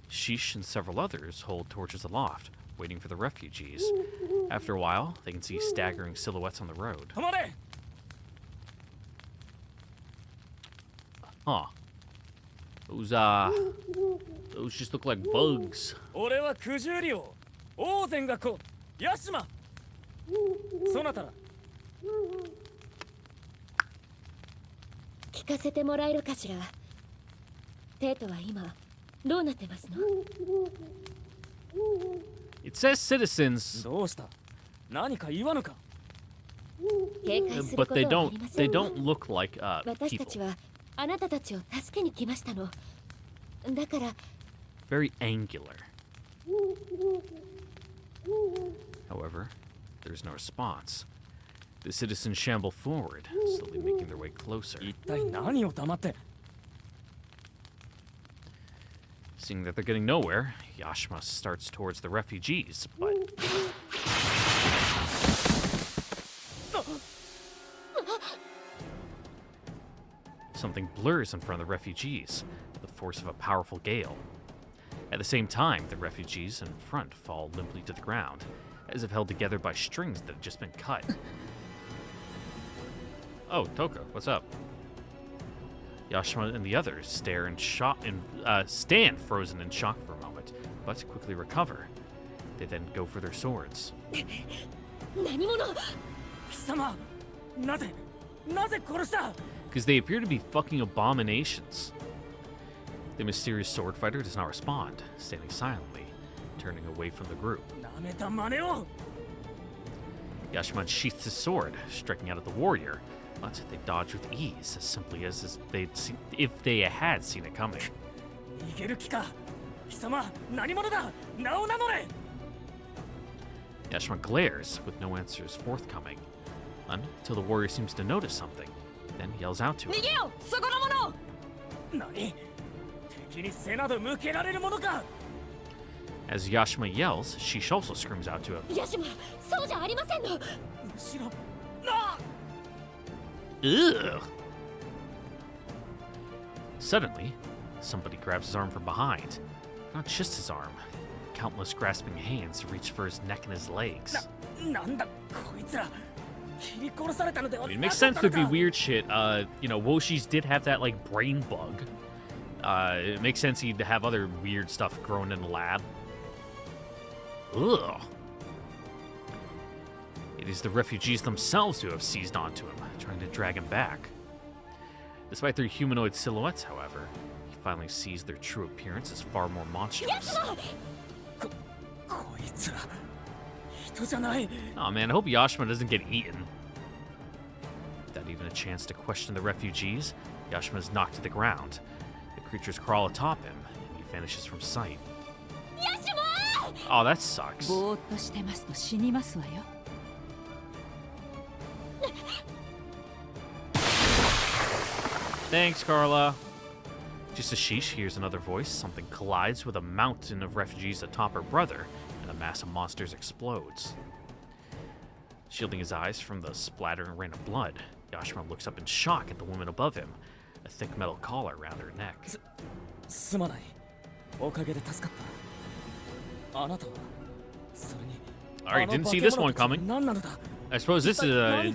Speaker 1: Sheesh and several others hold torches aloft, waiting for the refugees. After a while, they can see staggering silhouettes on the road.
Speaker 9: 止まれ。
Speaker 1: Huh. Those just look like bugs.
Speaker 9: 俺は九十両。王禅がこう。ヤシマ。そなたら。
Speaker 5: 聞かせてもらえるかしら。テートは今どうなってますの？
Speaker 1: It says citizens,
Speaker 2: どうした？何か言わぬか？
Speaker 5: 警戒する
Speaker 1: but
Speaker 5: こと
Speaker 1: they
Speaker 5: はあ
Speaker 1: don't
Speaker 5: りませ
Speaker 1: they
Speaker 5: んわ。
Speaker 1: don't look like
Speaker 5: 私たち
Speaker 1: people.
Speaker 5: はあなたたちを助けに来ましたの。だから
Speaker 1: Very angular. However, there's no response. The citizens shamble forward, slowly making their way closer.
Speaker 2: 一体何を黙って？
Speaker 1: Seeing that they're getting nowhere, Yashima starts towards the refugees, but something blurs in front of the refugees, with the force of a powerful gale. At the same time, the refugees in front fall limply to the ground, as if held together by strings that have just been cut. Oh, Toka, what's up? Yashima and the others stand frozen in shock for a moment, but quickly recover. They then go for their swords.
Speaker 5: 何者？
Speaker 9: 貴様。なぜ殺した？
Speaker 1: Because they appear to be fucking abominations. The mysterious sword fighter does not respond, standing silently, turning away from the group.
Speaker 9: なめた真似を。
Speaker 1: Yashima sheaths his sword, striking out at the warrior, but they dodge with ease, as simply as if they had seen it coming.
Speaker 9: 逃げる気か。貴様何者だ。名を名乗れ。
Speaker 1: Yashima glares, with no answers forthcoming, until the warrior seems to notice something, then yells out to him.
Speaker 5: 逃げよ、そこの者！
Speaker 9: 何？敵に背など向けられるものか。
Speaker 1: As Yashima yells, Sheesh also screams out to him.
Speaker 5: ヤシマ、そうじゃありませんの。
Speaker 9: 後ろ。あ！
Speaker 1: Ugh! Suddenly, somebody grabs his arm from behind. Not just his arm. Countless grasping hands reach for his neck and his legs.
Speaker 9: なんだこいつら。
Speaker 1: I mean, it makes sense there'd be weird shit. You know, Woshi's did have that, like, brain bug. It makes sense he'd have other weird stuff growing in the lab. Ugh. It is the refugees themselves who have seized onto him, trying to drag him back. Despite their humanoid silhouettes, however, he finally sees their true appearance as far more monstrous. Oh man, I hope Yashima doesn't get eaten. Without even a chance to question the refugees, Yashima is knocked to the ground. The creatures crawl atop him, and he vanishes from sight. Oh, that sucks. Thanks, Carla. Just as she hears another voice, something collides with a mountain of refugees atop her brother, and a mass of monsters explodes. Shielding his eyes from the splattering rain of blood, Yashima looks up in shock at the woman above him, a thick metal collar around her neck. Alright, didn't see this one coming. I suppose this is a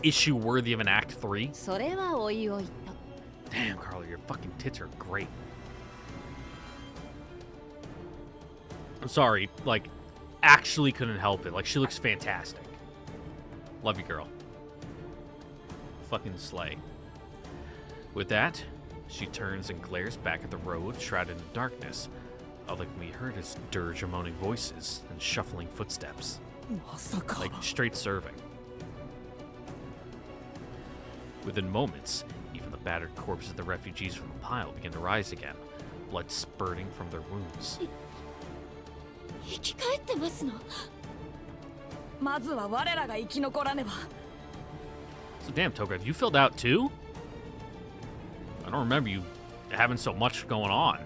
Speaker 1: issue worthy of an Act 3. Damn, Carla, your fucking tits are great. I'm sorry, like, actually couldn't help it. Like, she looks fantastic. Love you, girl. Fucking slay. With that, she turns and glares back at the road, shrouded in darkness. All that can be heard is dirge of moaning voices and shuffling footsteps. Like, straight serving. Within moments, even the battered corpses of the refugees from the pile begin to rise again, blood spurting from their wounds. So damn, Toga, you filled out too? I don't remember you having so much going on.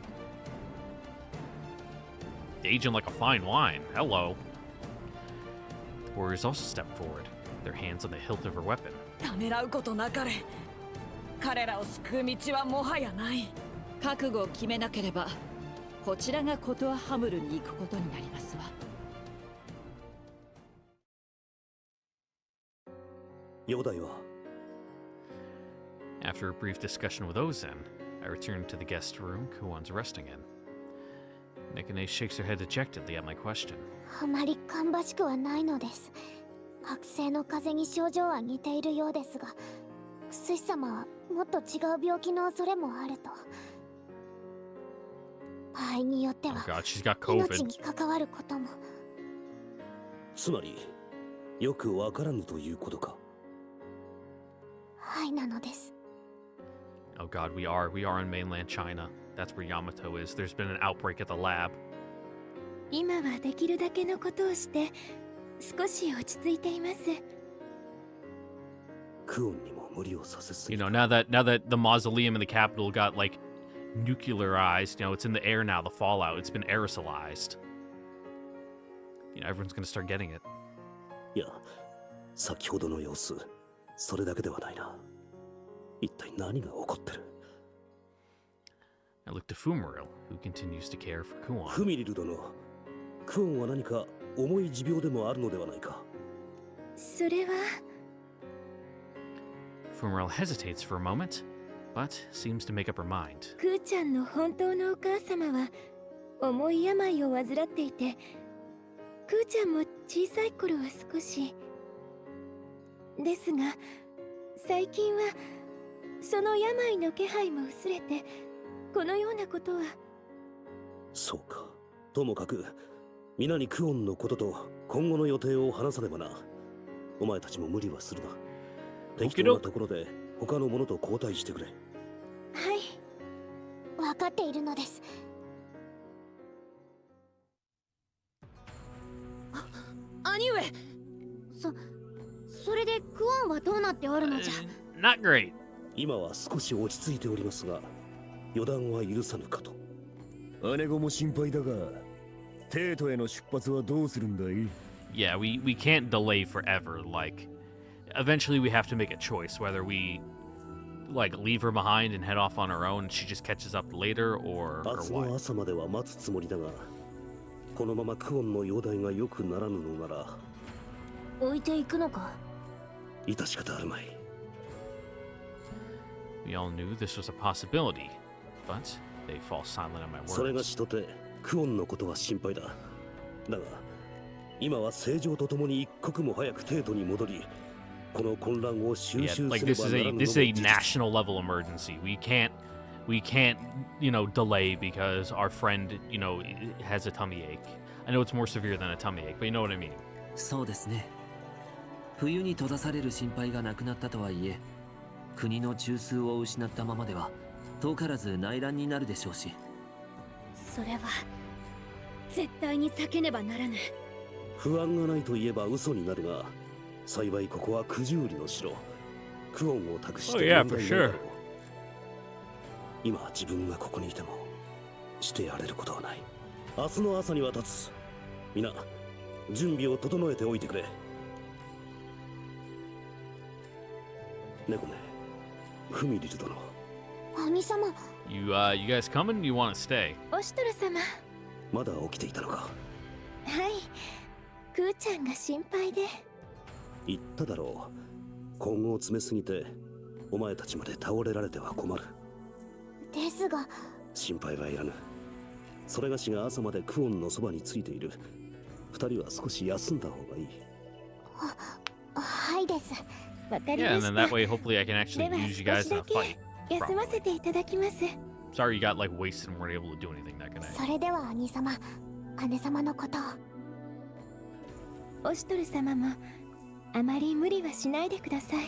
Speaker 1: Aging like a fine wine. Hello. The warriors also step forward, their hands on the hilt of her weapon. After a brief discussion with Ozen, I return to the guest room Kuon's resting in. Nekane shakes her head dejectedly at my question.
Speaker 5: あまり芳しくはないのです。悪性の風邪に症状は似ているようですが、薬師様はもっと違う病気の恐れもあると。場合によっては
Speaker 1: Oh God, she's got COVID.
Speaker 5: 命に関わることも。
Speaker 6: つまり、よくわからぬということか。
Speaker 5: はいなのです。
Speaker 1: Oh God, we are in mainland China. That's where Yamato is. There's been an outbreak at the lab.
Speaker 5: 今はできるだけのことをして少し落ち着いています。
Speaker 6: You
Speaker 1: know, now that the mausoleum in the capital got like nuclearized, you know, it's in the air now, the fallout, it's been aerosolized. You know, everyone's gonna start getting it.
Speaker 6: いや、先ほどの様子、それだけではないな。一体何が起こってる？
Speaker 1: I look to Fumuril, who continues to care for Kuon.
Speaker 6: フミリル殿、クオンは何か重い持病でもあるのではないか？
Speaker 5: それは。
Speaker 1: Fumuril hesitates for a moment, but seems to make up her mind.
Speaker 5: クーちゃんの本当のお母様は重い病を患っていて、クーちゃんも小さい頃は少し。ですが、最近はその病の気配も薄れて、このようなことは。
Speaker 6: そうか。ともかく、皆にクオンのことと今後の予定を話さねばな。お前たちも無理はするな。適当なところで他の者と交代してくれ。はい、
Speaker 5: 分かっているのです。兄上、それでクオンはどうなっておるのじゃ。
Speaker 1: Not great.
Speaker 6: 今は少し落ち着いておりますが、予断は許さぬかと。
Speaker 7: 姉子も心配だが、テートへの出発はどうするんだい？
Speaker 1: Yeah, we can't delay forever. Like, eventually we have to make a choice whether we like leave her behind and head off on our own and she just catches up later or what.
Speaker 6: 明日の朝までは待つつもりだが、このままクオンの容体が良くならぬのなら、
Speaker 5: 置いていくのか？
Speaker 6: 致し方あるまい。
Speaker 1: We all knew this was a possibility, but they fall silent on my
Speaker 6: それが
Speaker 1: words.
Speaker 6: しとてクオンのことは心配だ。だが今は正常とともに一刻も早く帝都に戻り、この混乱を収
Speaker 1: Yeah,
Speaker 6: 拾
Speaker 1: like
Speaker 6: すれ
Speaker 1: this
Speaker 6: ば
Speaker 1: is
Speaker 6: な
Speaker 1: a
Speaker 6: らぬのも
Speaker 1: this is a
Speaker 6: 事実。
Speaker 1: national level emergency. We can't, delay because our friend, has a tummy ache. I know it's more severe than a tummy ache, but you know what I mean.
Speaker 2: そうですね。冬に閉ざされる心配がなくなったとはいえ、国の中枢を失ったままでは遠からず内乱になるでしょうし。
Speaker 5: それは絶対に避けねばならぬ。
Speaker 6: 不安がないと言えば嘘になるが、幸いここは九十里の城。クオンを託して
Speaker 1: Oh, yeah,
Speaker 6: 問題
Speaker 1: for
Speaker 6: ないだろ
Speaker 1: sure.
Speaker 6: う。今自分がここにいてもしてやれることはない。明日の朝には立つ。皆準備を整えておいてくれ。猫ね、フミリル殿。
Speaker 5: 兄様、
Speaker 1: You guys coming? You want to stay?
Speaker 5: オシトル様。
Speaker 6: まだ起きていたのか。
Speaker 5: はい、クーちゃんが心配で。
Speaker 6: 言っただろう。今後を詰めすぎてお前たちまで倒れられては困る。
Speaker 5: ですが、
Speaker 6: 心配はいらぬ。それがしが朝までクオンのそばについている。二人は少し休んだ方がいい。
Speaker 5: はいです。わかり
Speaker 1: Yeah,
Speaker 5: ま
Speaker 1: and
Speaker 5: し
Speaker 1: then
Speaker 5: た。
Speaker 1: that way, hopefully, I can actually
Speaker 5: では
Speaker 1: use you guys
Speaker 5: 少し
Speaker 1: in
Speaker 5: だ
Speaker 1: a
Speaker 5: け
Speaker 1: fight.
Speaker 5: 休ませ
Speaker 1: Properly.
Speaker 5: ていただきます。
Speaker 1: Sorry, you got like wasted and weren't able to do anything that good night.
Speaker 5: それでは兄様、姉様のことを。オシトル様もあまり無理はしないでください。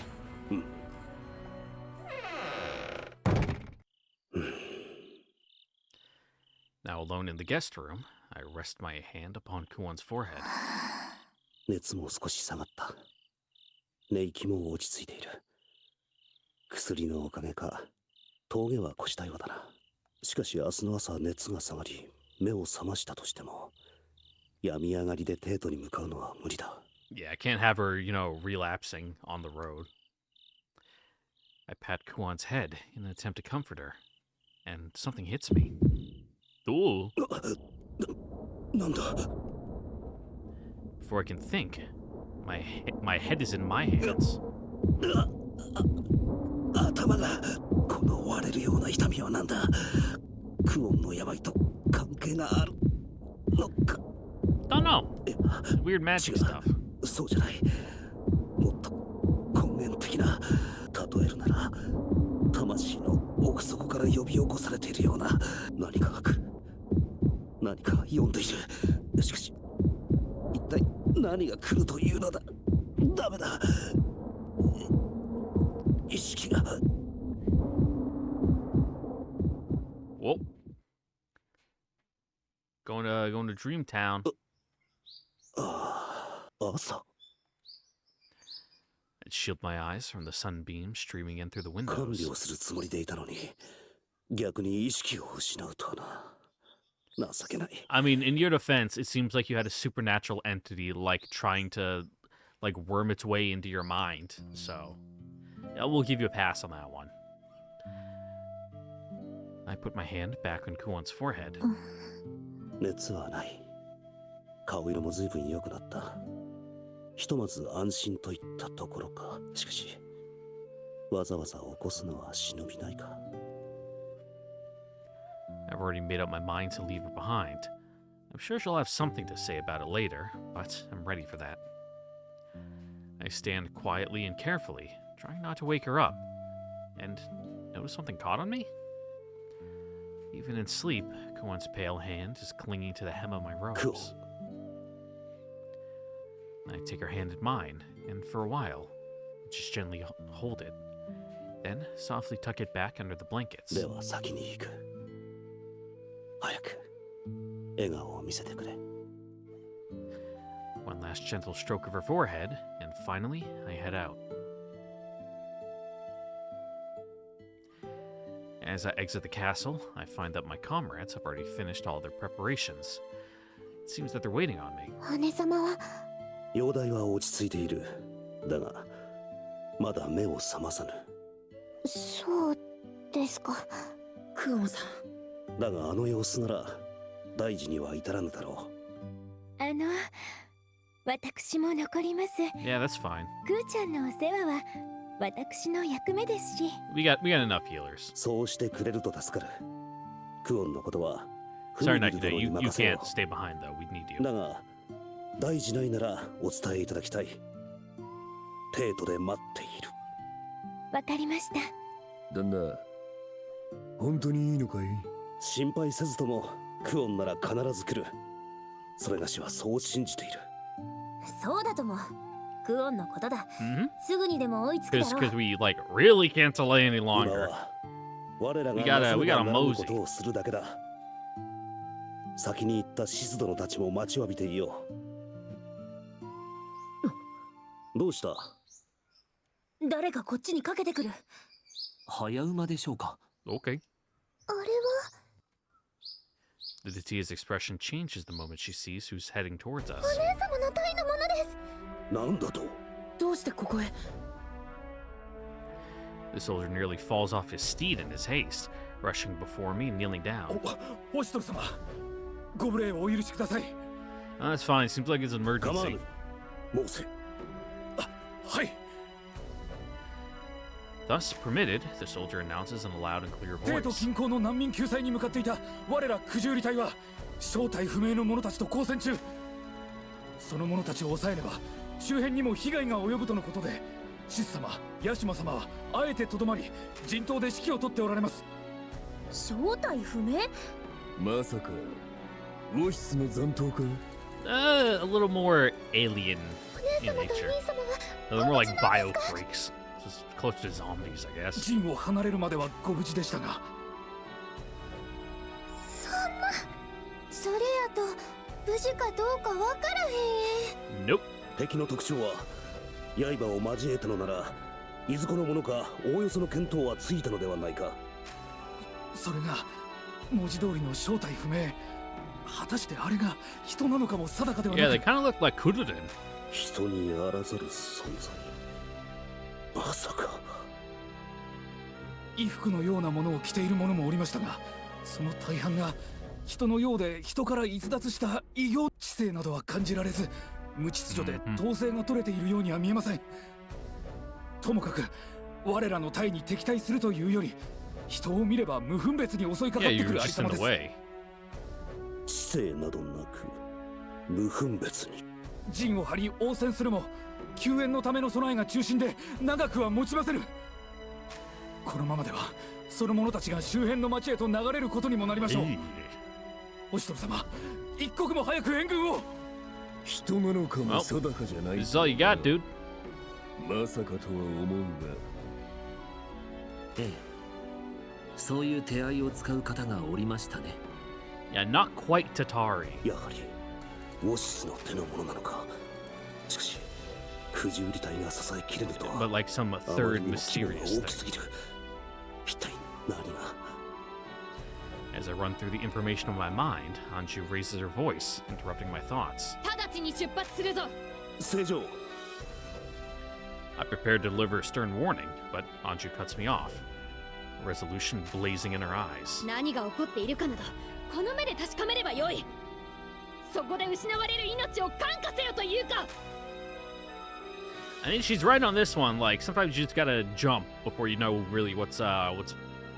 Speaker 1: Now alone in the guest room, I rest my hand upon Kuon's forehead.
Speaker 6: 熱も少し下がった。寝息も落ち着いている。薬のおかげか、峠は越したようだな。しかし明日の朝熱が下がり、目を覚ましたとしても、病み上がりで帝都に向かうのは無理だ。
Speaker 1: Yeah, I can't have her, relapsing on the road. I pat Kuon's head in an attempt to comfort her, and something hits me. Ooh.
Speaker 6: なんだ。
Speaker 1: Before I can think, my head is in my hands.
Speaker 6: 頭がこの割れるような痛みはなんだ。クオンの病と関係があるのか。
Speaker 1: Don't know. Weird magic stuff.
Speaker 6: そうじゃない。もっと根源的な。例えるなら魂の奥底から呼び起こされているような何かが来る。何か呼んでいる。しかし一体何が来るというのだ。ダメだ。意識が。
Speaker 1: Whoa. Going to Dreamtown.
Speaker 6: 朝。
Speaker 1: I'd shield my eyes from the sunbeam streaming in through the
Speaker 6: 看
Speaker 1: windows.
Speaker 6: 病するつもりでいたのに、逆に意識を失うとはな。情けない。
Speaker 1: I mean, in your defense, it seems like you had a supernatural entity like trying to worm its way into your mind. So, yeah, we'll give you a pass on that one. I put my hand back on Kuon's forehead.
Speaker 6: 熱はない。顔色も随分良くなった。ひとまず安心といったところか。しかし、わざわざ起こすのは忍びないか。
Speaker 1: I've already made up my mind to leave her behind. I'm sure she'll have something to say about it later, but I'm ready for that. I stand quietly and carefully, trying not to wake her up, and notice something caught on me? Even in sleep, Kuon's pale hand is clinging to the hem of my robes. I take her hand in mine, and for a while, just gently hold it, then softly tuck it back under the blankets.
Speaker 6: では先に行く。早く笑顔を見せてくれ。
Speaker 1: One last gentle stroke of her forehead, and finally, I head out. As I exit the castle, I find that my comrades have already finished all their preparations. It seems that they're waiting on me.
Speaker 5: 姉様は
Speaker 6: 容体は落ち着いている。だが、まだ目を覚まさぬ。
Speaker 5: そうですか。
Speaker 8: クオンさん。
Speaker 6: だがあの様子なら大事には至らぬだろ
Speaker 5: 私も残ります。
Speaker 1: Yeah, that's fine.
Speaker 5: クーちゃんのお世話は私の役目ですし。
Speaker 1: We got enough healers.
Speaker 6: そうしてくれると助かる。クオンのことは
Speaker 1: Sorry, Nakida, you can't stay behind though. We need you.
Speaker 6: だが大事ないならお伝えいただきたい。テートで待っている。
Speaker 5: わかりました。
Speaker 7: 旦那、本当にいいのかい？
Speaker 6: 心配せずともクオンなら必ず来る。それがしはそう信じている。
Speaker 3: そうだとも。クオンのことだ。
Speaker 1: Mm-hmm.
Speaker 3: すぐにでも追いつくだろう。
Speaker 1: Because we like really can't delay any
Speaker 6: 今
Speaker 1: longer.
Speaker 6: は我らが
Speaker 1: We gotta
Speaker 6: なさねばならぬ
Speaker 1: mosey.
Speaker 6: ことをするだけだ。先に行ったシス殿たちも待ちわびていよう。どうした？
Speaker 3: 誰かこっちにかけてくる。
Speaker 2: 早馬でしょうか。
Speaker 1: Okay.
Speaker 3: あれは
Speaker 1: The Datia's expression changes the moment she sees who's heading towards us.
Speaker 3: お姉様の隊のものです。
Speaker 6: なんだと？
Speaker 8: どうしてここへ？
Speaker 1: The soldier nearly falls off his steed in his haste, rushing before me and kneeling down.
Speaker 9: おしとる様、ご無礼をお許しください。
Speaker 1: That's fine. Seems like it's an
Speaker 6: 構わ
Speaker 1: emergency.
Speaker 6: ぬ。申せ。
Speaker 9: はい。
Speaker 1: Thus permitted, the soldier announces in a loud and clear
Speaker 9: テート
Speaker 1: voice.
Speaker 9: 近郊の難民救済に向かっていた我ら九十里隊は正体不明の者たちと交戦中。その者たちを抑えれば周辺にも被害が及ぶとのことで、シス様、ヤシマ様はあえてとどまり陣頭で指揮を取っておられます。
Speaker 3: 正体不明？
Speaker 7: まさかウォシスの残党か？
Speaker 1: A little more alien
Speaker 3: お姉
Speaker 1: in
Speaker 3: 様とお
Speaker 1: nature.
Speaker 3: 兄様は
Speaker 1: They're more like bio freaks. Just close to zombies, I guess.
Speaker 9: 陣を離れるまではご無事でしたが。
Speaker 3: そんな。それやと無事かどうかわからへん。
Speaker 1: Nope.
Speaker 6: 敵の特徴は刃を交えたのならいずこのものかおおよその見当はついたのではないか。
Speaker 9: それが文字通りの正体不明。果たしてあれが人なのかも定かでは
Speaker 1: Yeah,
Speaker 9: な
Speaker 1: they
Speaker 9: く、
Speaker 1: kind of look like Kududen.
Speaker 6: 人にあらざる存在。まさか。
Speaker 9: 衣服のようなものを着ている者もおりましたが、その大半が人のようで人から逸脱した異形知性などは感じられず、無秩序で統制が取れているようには見えません。ともかく我らの隊に敵対するというより、人を見れば無分別に襲いかか
Speaker 1: Yeah,
Speaker 9: ってく
Speaker 1: you're
Speaker 9: るあり
Speaker 1: just in
Speaker 9: さま
Speaker 1: the
Speaker 9: です。
Speaker 1: way.
Speaker 6: 知性などなく無分別に。
Speaker 9: 陣を張り応戦するも救援のための備えが中心で長くは持ちませぬ。このままではその者たちが周辺の町へと流れることにもなりましょう。おしとる様、一刻も早く援軍を。
Speaker 7: 人なのかも定かじゃない。
Speaker 1: This is all you got, dude.
Speaker 7: まさかとは思うが。
Speaker 2: ええ、そういう手合いを使う方がおりましたね。
Speaker 1: Yeah, not quite Tatari.
Speaker 6: やはりウォシスの手のものなのか。しかし九十里隊が支えきれるとは。
Speaker 1: But like some
Speaker 6: あま
Speaker 1: third
Speaker 6: りにも規模が
Speaker 1: mysterious
Speaker 6: 大
Speaker 1: thing.
Speaker 6: きすぎる。一体何が。
Speaker 1: As I run through the information of my mind, Anju raises her voice, interrupting my thoughts.
Speaker 5: 直ちに出発するぞ。
Speaker 6: 正常。
Speaker 1: I prepare to deliver a stern warning, but Anju cuts me off, resolution blazing in her eyes.
Speaker 5: 何が起こっているかなど、この目で確かめればよい。そこで失われる命を感化せよというか。
Speaker 1: I think she's right on this one. Like sometimes you just gotta jump before you know really what's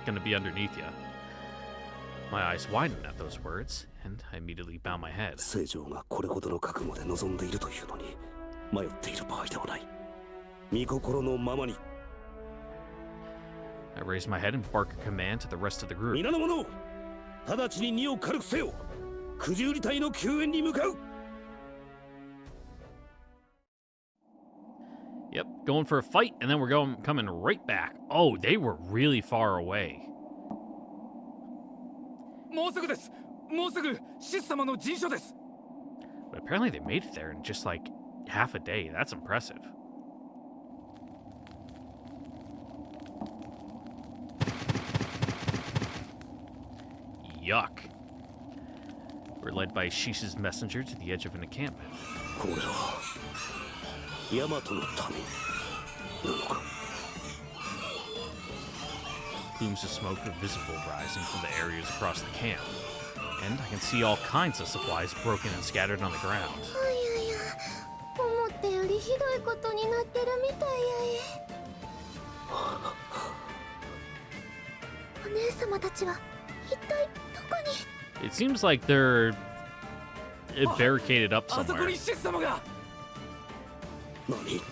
Speaker 1: gonna be underneath you. My eyes widen at those words, and I immediately bow my head.
Speaker 6: 正常がこれほどの覚悟で臨んでいるというのに迷っている場合ではない。御心のままに。
Speaker 1: I raise my head and bark a command to the rest of the group.
Speaker 6: 皆の者、直ちに荷を軽くせよ。九十里隊の救援に向かう。
Speaker 1: Yep, going for a fight, and then we're coming right back. Oh, they were really far away.
Speaker 9: もうすぐです。もうすぐシス様の陣所です。
Speaker 1: But apparently they made it there in just like half a day. That's impressive. Yuck. We're led by Shisha's messenger to the edge of an encampment.
Speaker 6: これはヤマトの民なのか。
Speaker 1: Plumes of smoke are visible rising from the areas across the camp, and I can see all kinds of supplies broken and scattered on the ground.
Speaker 3: いやいや、
Speaker 5: ひどいことになってるみたいやえ。お姉様たちは一体どこに。
Speaker 1: It seems like they're barricaded up
Speaker 9: あそこ
Speaker 1: somewhere.
Speaker 9: にシス様が。
Speaker 6: 何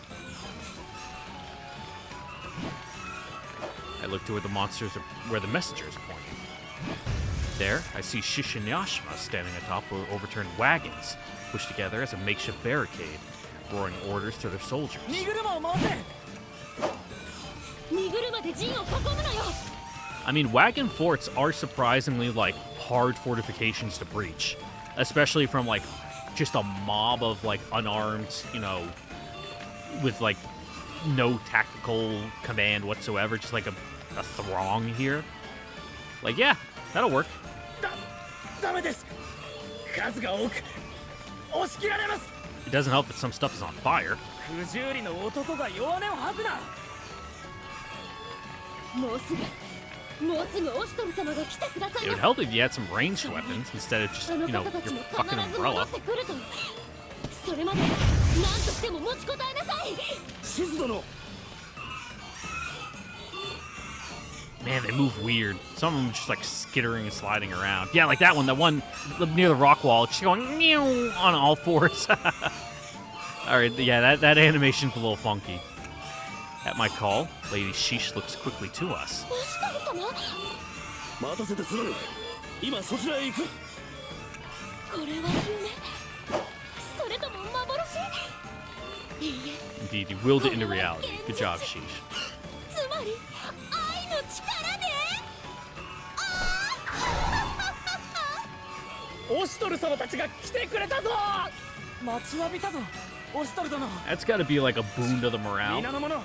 Speaker 1: I look to where the monsters are, where the messenger is pointing. There, I see Shishinyashima standing atop overturned wagons, pushed together as a makeshift barricade, roaring orders to their soldiers.
Speaker 2: 荷車を回せ。
Speaker 5: 荷車で陣を囲むのよ。
Speaker 1: I mean, wagon forts are surprisingly, like, hard fortifications to breach. Especially from, like, just a mob of, like, unarmed, you know, with, like, no tactical command whatsoever, just like a throng here. Like, yeah, that'll work.
Speaker 2: ダメです。数が多く押し切られます。
Speaker 1: It doesn't help that some stuff is on fire.
Speaker 2: 不十里の男が弱音を吐くな。
Speaker 5: もうすぐオシトル様が来てください
Speaker 1: It
Speaker 5: ま
Speaker 1: would
Speaker 5: す。
Speaker 1: help if you had some ranged weapons instead of just,
Speaker 5: あ
Speaker 1: you
Speaker 5: の
Speaker 1: know,
Speaker 5: 方たち
Speaker 1: your
Speaker 5: も必
Speaker 1: fucking
Speaker 5: ず戻
Speaker 1: umbrella.
Speaker 5: ってくると。それまで何としても持ちこたえなさい。
Speaker 6: シズ殿
Speaker 1: Man, they move weird. Some of them just like skittering and sliding around. Yeah, like that one near the rock wall, just going meow on all fours. All right, yeah, that animation's a little funky. At my call, Lady Sheesh looks quickly to us.
Speaker 5: オシトル様、
Speaker 6: 待たせてすまぬ今そちらへ行く
Speaker 5: これは夢、それとも幻。いいえ、
Speaker 1: Indeed, you willed it into reality. Good job, Sheesh.
Speaker 5: つまり愛の力で。
Speaker 2: オシトル様たちが来てくれたぞ。待ちわびたぞ、オシトル殿。
Speaker 1: That's got to be like a boon to the morale.
Speaker 2: 皆の者、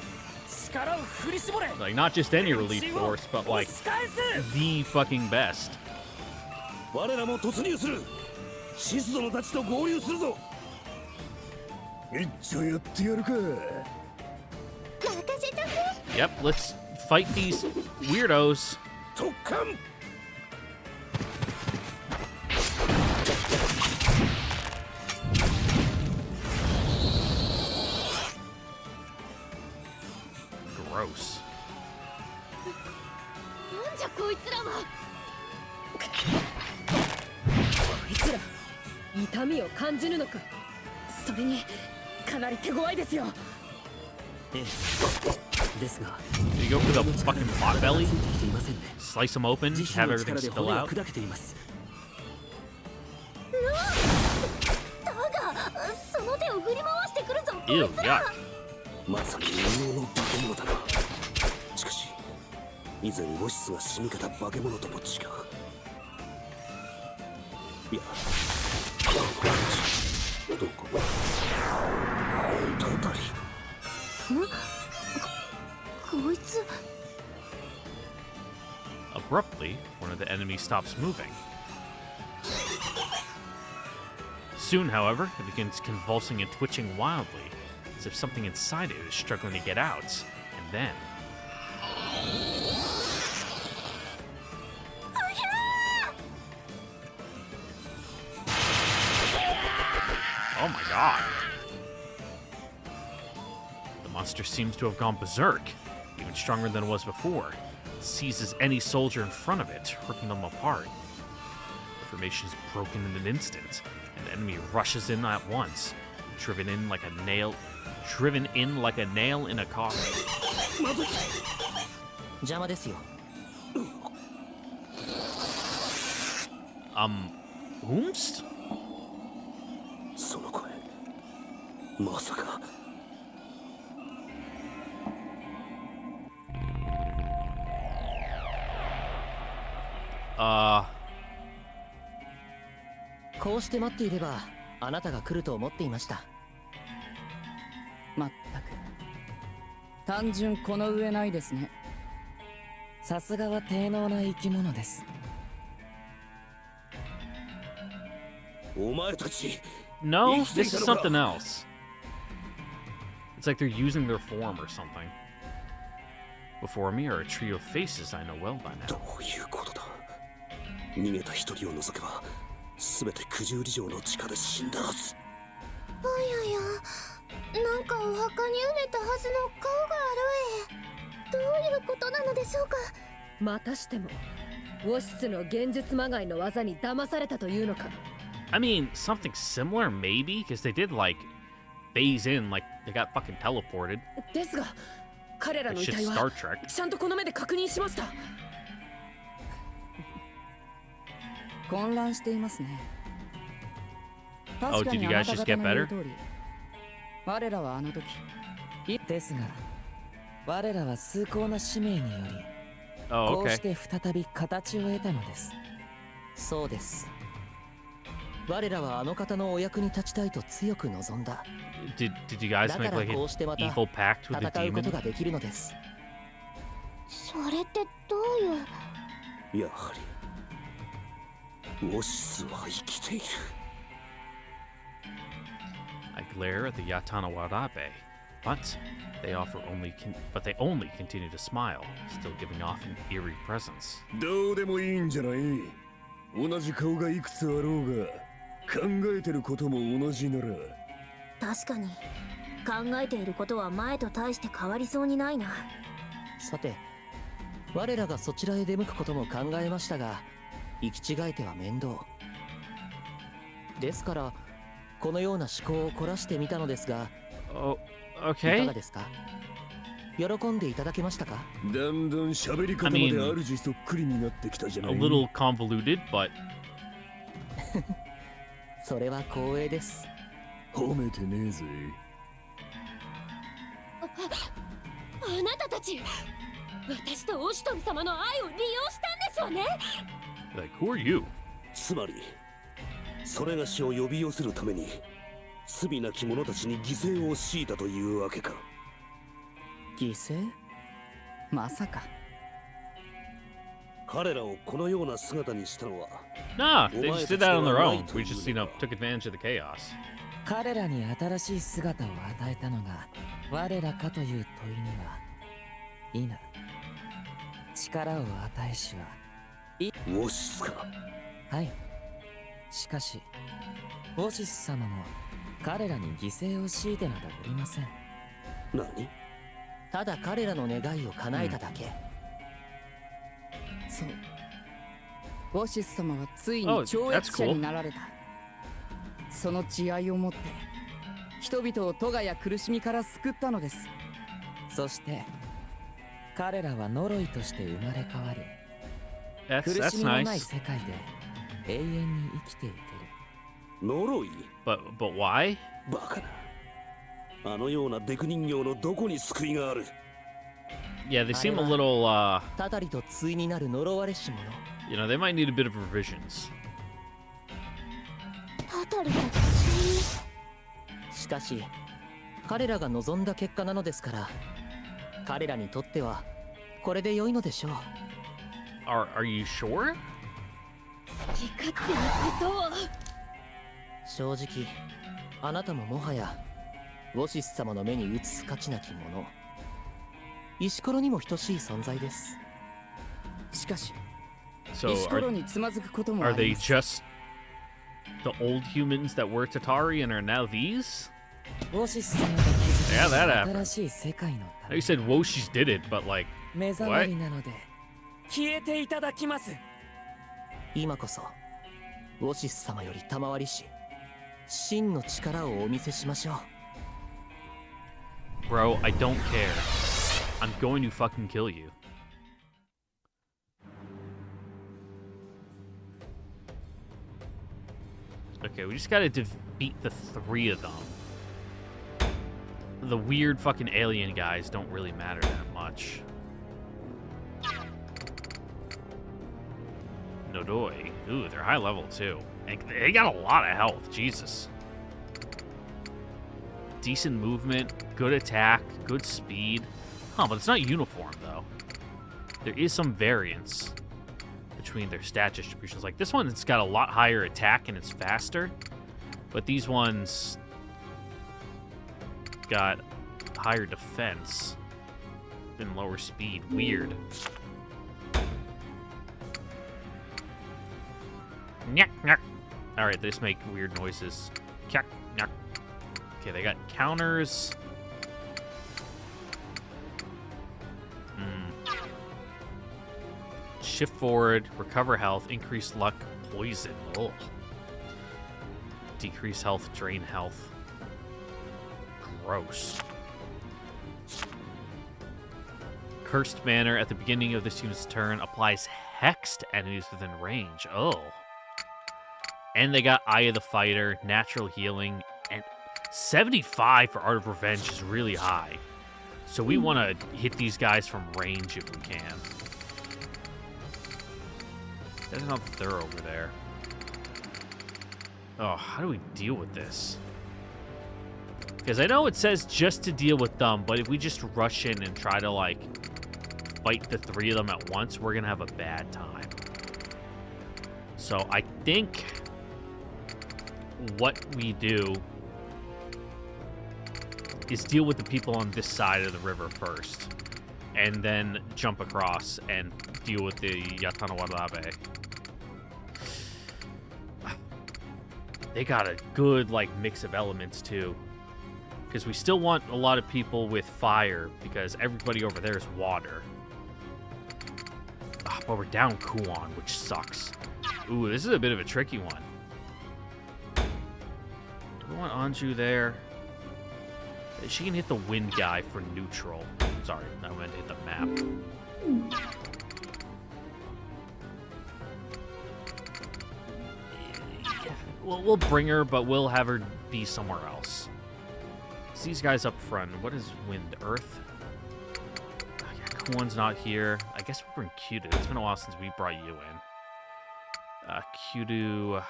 Speaker 2: 力を振り絞れ。
Speaker 1: Like not just any relief force, but
Speaker 2: 押
Speaker 1: like
Speaker 2: し返す。
Speaker 1: the fucking best.
Speaker 6: 我らも突入するシズ殿たちと合流するぞ
Speaker 7: 一丁やってやるか。
Speaker 5: 任せとく。
Speaker 1: Yep, let's fight these weirdos.
Speaker 6: 特艦
Speaker 1: Gross.
Speaker 5: なんじゃこいつらは。
Speaker 8: こいつら痛みを感じぬのか。それにかなり手強いですよ。
Speaker 2: ええ、ですが
Speaker 1: You go for the fucking pot belly,
Speaker 2: ついてきていませんね。
Speaker 1: slice them open,
Speaker 2: 自
Speaker 1: have
Speaker 2: 身の
Speaker 1: everything
Speaker 2: 力で
Speaker 1: spill
Speaker 2: 骨が
Speaker 1: out.
Speaker 2: 砕けています。
Speaker 5: だがその手を振り回してくるぞこ
Speaker 1: Ew,
Speaker 5: いつら。
Speaker 1: yuck.
Speaker 6: まさに人形の化け物だなしかし以前ウォシスが仕向けた化け物とも違ういやどこたたり
Speaker 5: こいつ。
Speaker 1: Abruptly, one of the enemies stops moving. Soon, however, it begins convulsing and twitching wildly, as if something inside it is struggling to get out. And then... Oh my god. The monster seems to have gone berserk, even stronger than it was before. It seizes any soldier in front of it, ripping them apart. The formation is broken in an instant, and the enemy rushes in at once, driven in like a nail in a coffin.
Speaker 2: 邪魔ですよ。
Speaker 1: Whomst?
Speaker 6: その声まさか
Speaker 2: こうして待っていればあなたが来ると思っていました。
Speaker 8: まったく単純この上ないですね。さすがは低能な生き物です。
Speaker 6: お前たち
Speaker 1: No, this is something else. It's like they're using their form or something. Before me are a trio of faces I know well by
Speaker 6: ど
Speaker 1: now.
Speaker 6: ういうことだ逃げた一人を除けば全て九十里城の地下で死んだはず
Speaker 5: いやいや、なんかずの顔が現れ、どういうことなのでしょうか。
Speaker 10: またしてもウォシスの幻術まがいの技に騙されたというのか。
Speaker 1: I mean, something similar, maybe, because they did like phase in, like they got fucking teleported.
Speaker 10: ですが彼ら
Speaker 1: Like
Speaker 10: の遺
Speaker 1: shit
Speaker 10: 体は
Speaker 1: Star Trek.
Speaker 10: ちゃんとこの目で確認しました。
Speaker 8: 混乱していますね。
Speaker 1: Oh,
Speaker 8: 確か
Speaker 1: did
Speaker 8: に
Speaker 1: you
Speaker 8: あな
Speaker 1: guys
Speaker 8: た
Speaker 1: just
Speaker 8: 方
Speaker 1: get
Speaker 8: の言う
Speaker 1: better?
Speaker 8: 通り、我らはあの時ですが、我らは崇高な使命により
Speaker 1: Oh,
Speaker 8: こうし
Speaker 1: okay.
Speaker 8: て再び形を得たのです。
Speaker 2: そうです。我らはあの方のお役に立ちたいと強く望んだ。
Speaker 1: Did you guys
Speaker 2: だ
Speaker 1: make
Speaker 2: から
Speaker 1: like
Speaker 2: こ
Speaker 1: an
Speaker 2: うしてまた
Speaker 1: evil pact with the
Speaker 2: 戦うこと
Speaker 1: demon?
Speaker 2: ができるのです。
Speaker 5: それってどういう。
Speaker 6: やはりウォシスは生きている。
Speaker 1: I glare at the Yatanawarabe, but they only continue to smile, still giving off an eerie presence.
Speaker 7: どうでもいいんじゃない。同じ顔がいくつあろうが考えてることも同じなら。
Speaker 3: 確かに考えていることは前と大して変わりそうにないな。
Speaker 2: さて、我らがそちらへ出向くことも考えましたが、行き違えては面倒ですから、このような思考を凝らしてみたのですが、
Speaker 1: Oh,
Speaker 2: いか
Speaker 1: okay.
Speaker 2: がですか。喜んでいただけましたか。
Speaker 7: だんだん喋り方まで主そっくりになってきたじゃな
Speaker 1: A
Speaker 7: い。
Speaker 1: little convoluted, but
Speaker 2: それは光栄です。
Speaker 7: 褒めてねえぜ。
Speaker 10: あなたたち、私とオシトル様の愛を利用したんですわね。
Speaker 1: like, who are you?
Speaker 6: つまりそれがしを呼び寄せるために罪なき者たちに犠牲を強いたというわけか。
Speaker 2: 犠牲。
Speaker 8: まさか。
Speaker 6: 彼らをこのような姿にしたのは
Speaker 1: Nah, they just did that on their own. We just, took advantage of the chaos.
Speaker 8: 彼らに新しい姿を与えたのが我らかという問いには、いな。力を与えしは、
Speaker 6: ウォシスか。
Speaker 8: はい。しかし、ウォシス様も彼らに犠牲を強いてなどおりません。
Speaker 6: 何。
Speaker 2: ただ彼らの願いを叶えただけ。
Speaker 8: そう。ウォシス様はついに
Speaker 1: Oh,
Speaker 8: 超
Speaker 1: that's
Speaker 8: 越者
Speaker 1: cool.
Speaker 8: になられた。その慈愛をもって人々を咎や苦しみから救ったのです。そして彼らは呪いとして生まれ変わり、
Speaker 1: That's
Speaker 8: 苦しみのない
Speaker 1: nice.
Speaker 8: 世界で永遠に生きていける。
Speaker 6: 呪い。
Speaker 1: But why?
Speaker 6: バカな。あのようなデク人形のどこに救いがある。
Speaker 1: Yeah, they seem a little,
Speaker 2: たたりと対になる呪われし者。
Speaker 1: they might need a bit of revisions.
Speaker 5: たたりと
Speaker 2: しかし彼らが望んだ結果なのですから、彼らにとってはこれで良いのでしょう。
Speaker 1: Are you sure?
Speaker 10: 好き勝手なことを。
Speaker 2: 正直あなたももはやウォシス様の目に映す価値なきもの、石ころにも等しい存在です。
Speaker 8: しかし、
Speaker 1: So
Speaker 8: 石ころにつまずくこともあ
Speaker 1: are they
Speaker 8: ります。
Speaker 1: just the old humans that were Tatari and are now these?
Speaker 8: ウォシス様が
Speaker 1: Yeah,
Speaker 8: 築
Speaker 1: that
Speaker 8: いた
Speaker 1: happened.
Speaker 8: 新しい世界のた
Speaker 1: You
Speaker 8: め
Speaker 1: said Woshis did it, but like,
Speaker 8: 目障りなので消えていただきます。
Speaker 2: 今こそウォシス様より賜りし真の力をお見せしましょう。
Speaker 1: bro, I don't care. I'm going to fucking kill you. Okay, we just gotta defeat the 3 of them. The weird fucking alien guys don't really matter that much. Nodoi. Ooh, they're high level too. And they got a lot of health, Jesus. Decent movement, good attack, good speed. Huh, but it's not uniform though. There is some variance between their stat distributions. Like this one, it's got a lot higher attack and it's faster. But these ones got higher defense and lower speed. Weird. Nyah, nyah. Alright, they just make weird noises. Kyak, nyah. Okay, they got counters. shift forward, recover health, increase luck, poison. Oh. Decrease health, drain health. Gross. Cursed Manner at the beginning of this unit's turn applies hex to enemies within range. Oh. And they got Eye of the Fighter, Natural Healing, and 75 for Art of Revenge is really high. So we want to hit these guys from range if we can. There's another Thur over there. Oh, how do we deal with this? Because I know it says just to deal with them, but if we just rush in and try to, like, fight the 3 of them at once, we're going to have a bad time. So I think what we do is deal with the people on this side of the river first, and then jump across and deal with the Yatanawarabe. They got a good, like, mix of elements, too. Because we still want a lot of people with fire, because everybody over there is water. But we're down Kuon, which sucks. Ooh, this is a bit of a tricky one. Do we want Anju there? She can hit the wind guy for neutral. Sorry, I meant to hit the map. We'll bring her, but we'll have her be somewhere else. It's these guys up front. What is wind? Earth? Oh, yeah, Kuon's not here. I guess we'll bring Kyudu. It's been a while since we brought you in. Kyudu...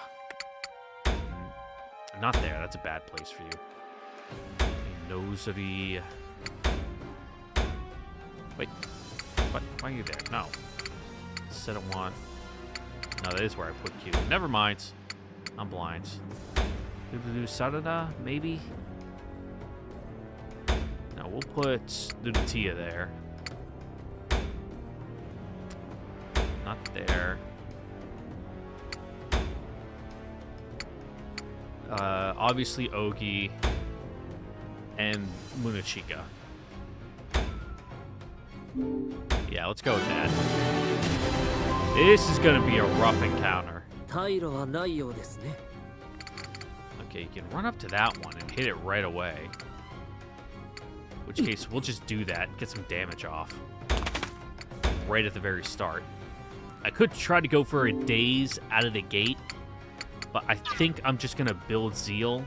Speaker 1: Not there. That's a bad place for you. Nosuri. Wait. What? Why are you there? No. Said I want... No, that is where I put Kyudu. Never mind. I'm blind. Sarada, maybe? No, we'll put Lunatia there. Not there. Obviously Ogi and Munachika. Yeah, let's go with that. This is gonna be a rough encounter. Okay, you can run up to that one and hit it right away. In which case, we'll just do that, get some damage off. Right at the very start. I could try to go for a daze out of the gate, but I think I'm just going to build Zeal,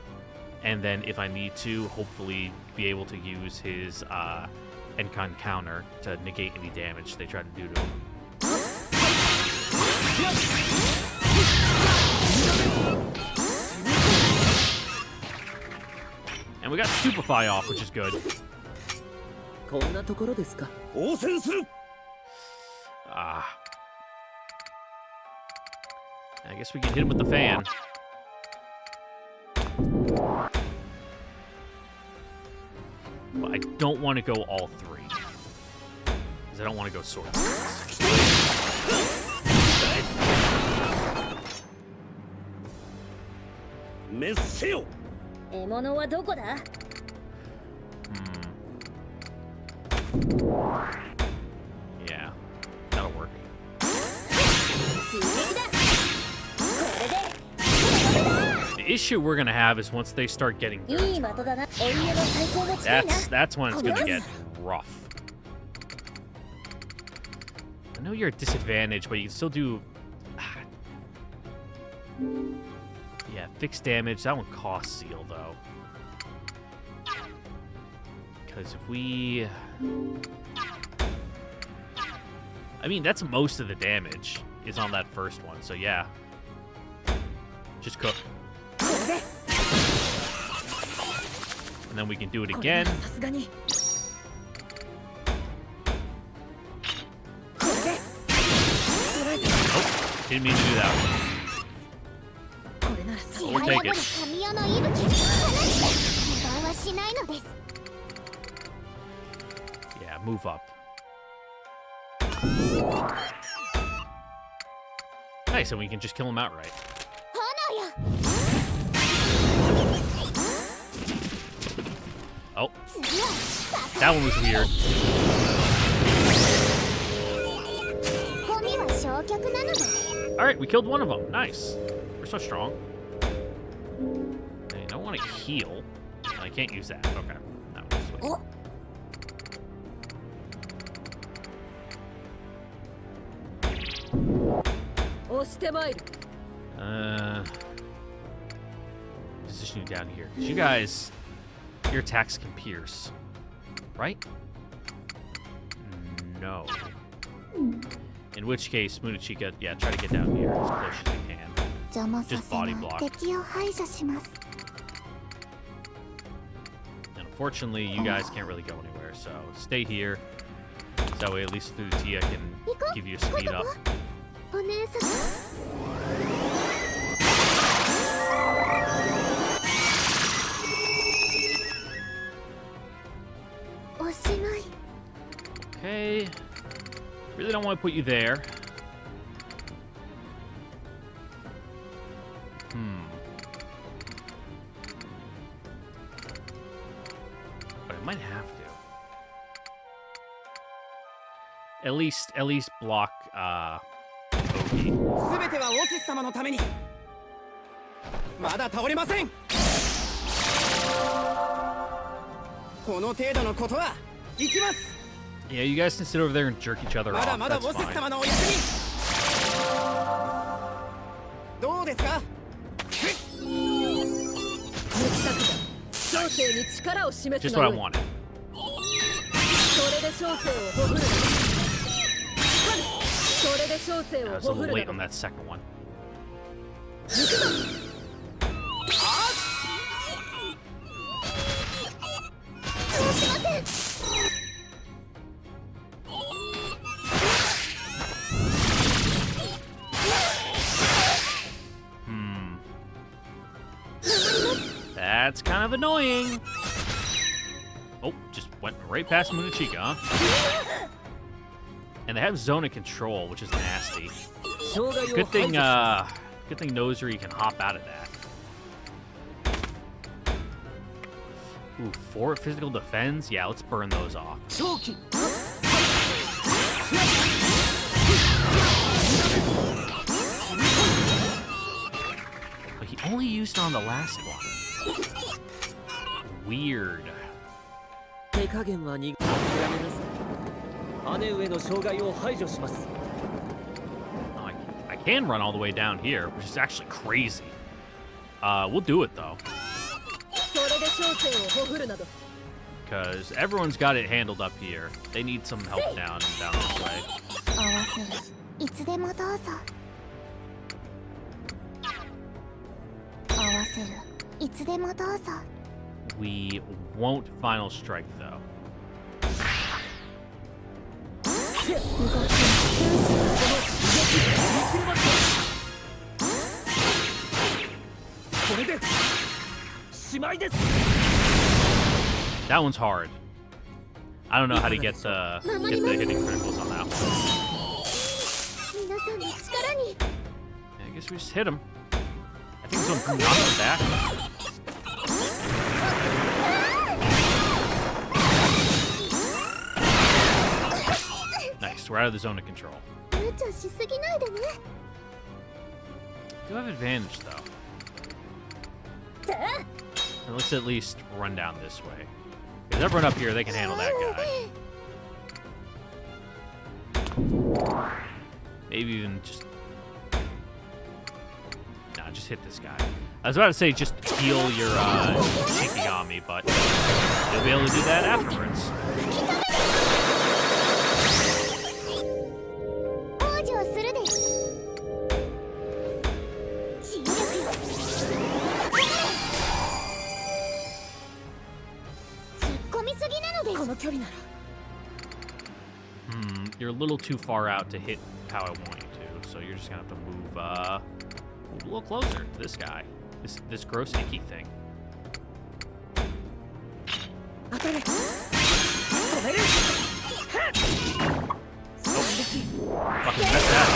Speaker 1: and then if I need to, hopefully be able to use his Encon counter to negate any damage they try to do to him. And we got Stupefy off, which is good. I guess we can hit him with the fan. But I don't want to go all 3. Because I don't want to go sword. Yeah, that'll work. The issue we're gonna have is once they start getting their turn. That's when it's gonna get rough. I know you're at disadvantage, but you can still do... Yeah, fixed damage. That one costs Seal, though. Because if we... I mean, that's most of the damage is on that first one, so yeah. Just cook. And then we can do it again. Oh, didn't mean to do that one. We'll take it. Yeah, move up. Nice, and we can just kill him outright. Oh. That one was weird. Alright, we killed one of them. Nice. We're so strong. I don't want to heal. I can't use that. Okay. No, this way. Position you down here. 'Cause you guys, your attacks can pierce. Right? No. In which case, Munachika, yeah, try to get down here as close as you can. Just body block. And unfortunately, you guys can't really go anywhere, so stay here. So that way, at least Tia can give you a speed up. Okay. Really don't want to put you there. But I might have to. At least block Oki.
Speaker 8: 全てはオシス様のために。まだ倒れません。この程度のことは行きます。
Speaker 1: Yeah, you guys can sit over there and jerk each other off. That's fine.
Speaker 8: どうですか?
Speaker 1: Just what I wanted. I was a little late on that second one. That's kind of annoying. Oh, just went right past Munachika, huh? And they have zone of control, which is nasty. Good thing Nosri can hop out of that. Ooh, 4 physical defense? Yeah, let's burn those off. But he only used it on the last one. Weird.
Speaker 2: I
Speaker 1: can run all the way down here, which is actually crazy. We'll do it though. Because everyone's got it handled up here. They need some help down this way. We won't final strike though. That one's hard. I don't know how to get the hitting criticals on that one. Yeah, I guess we just hit him. I think it's gonna knock him back. Nice, we're out of the zone of control. Do have advantage though. And let's at least run down this way. Because everyone up here, they can handle that guy. Maybe even just... Nah, just hit this guy. I was about to say just heal your Shikigami, but you'll be able to do that afterwards. You're a little too far out to hit how I want you to, so you're just gonna have to move a little closer to this guy. This gross icky thing. Oh, fucking messed that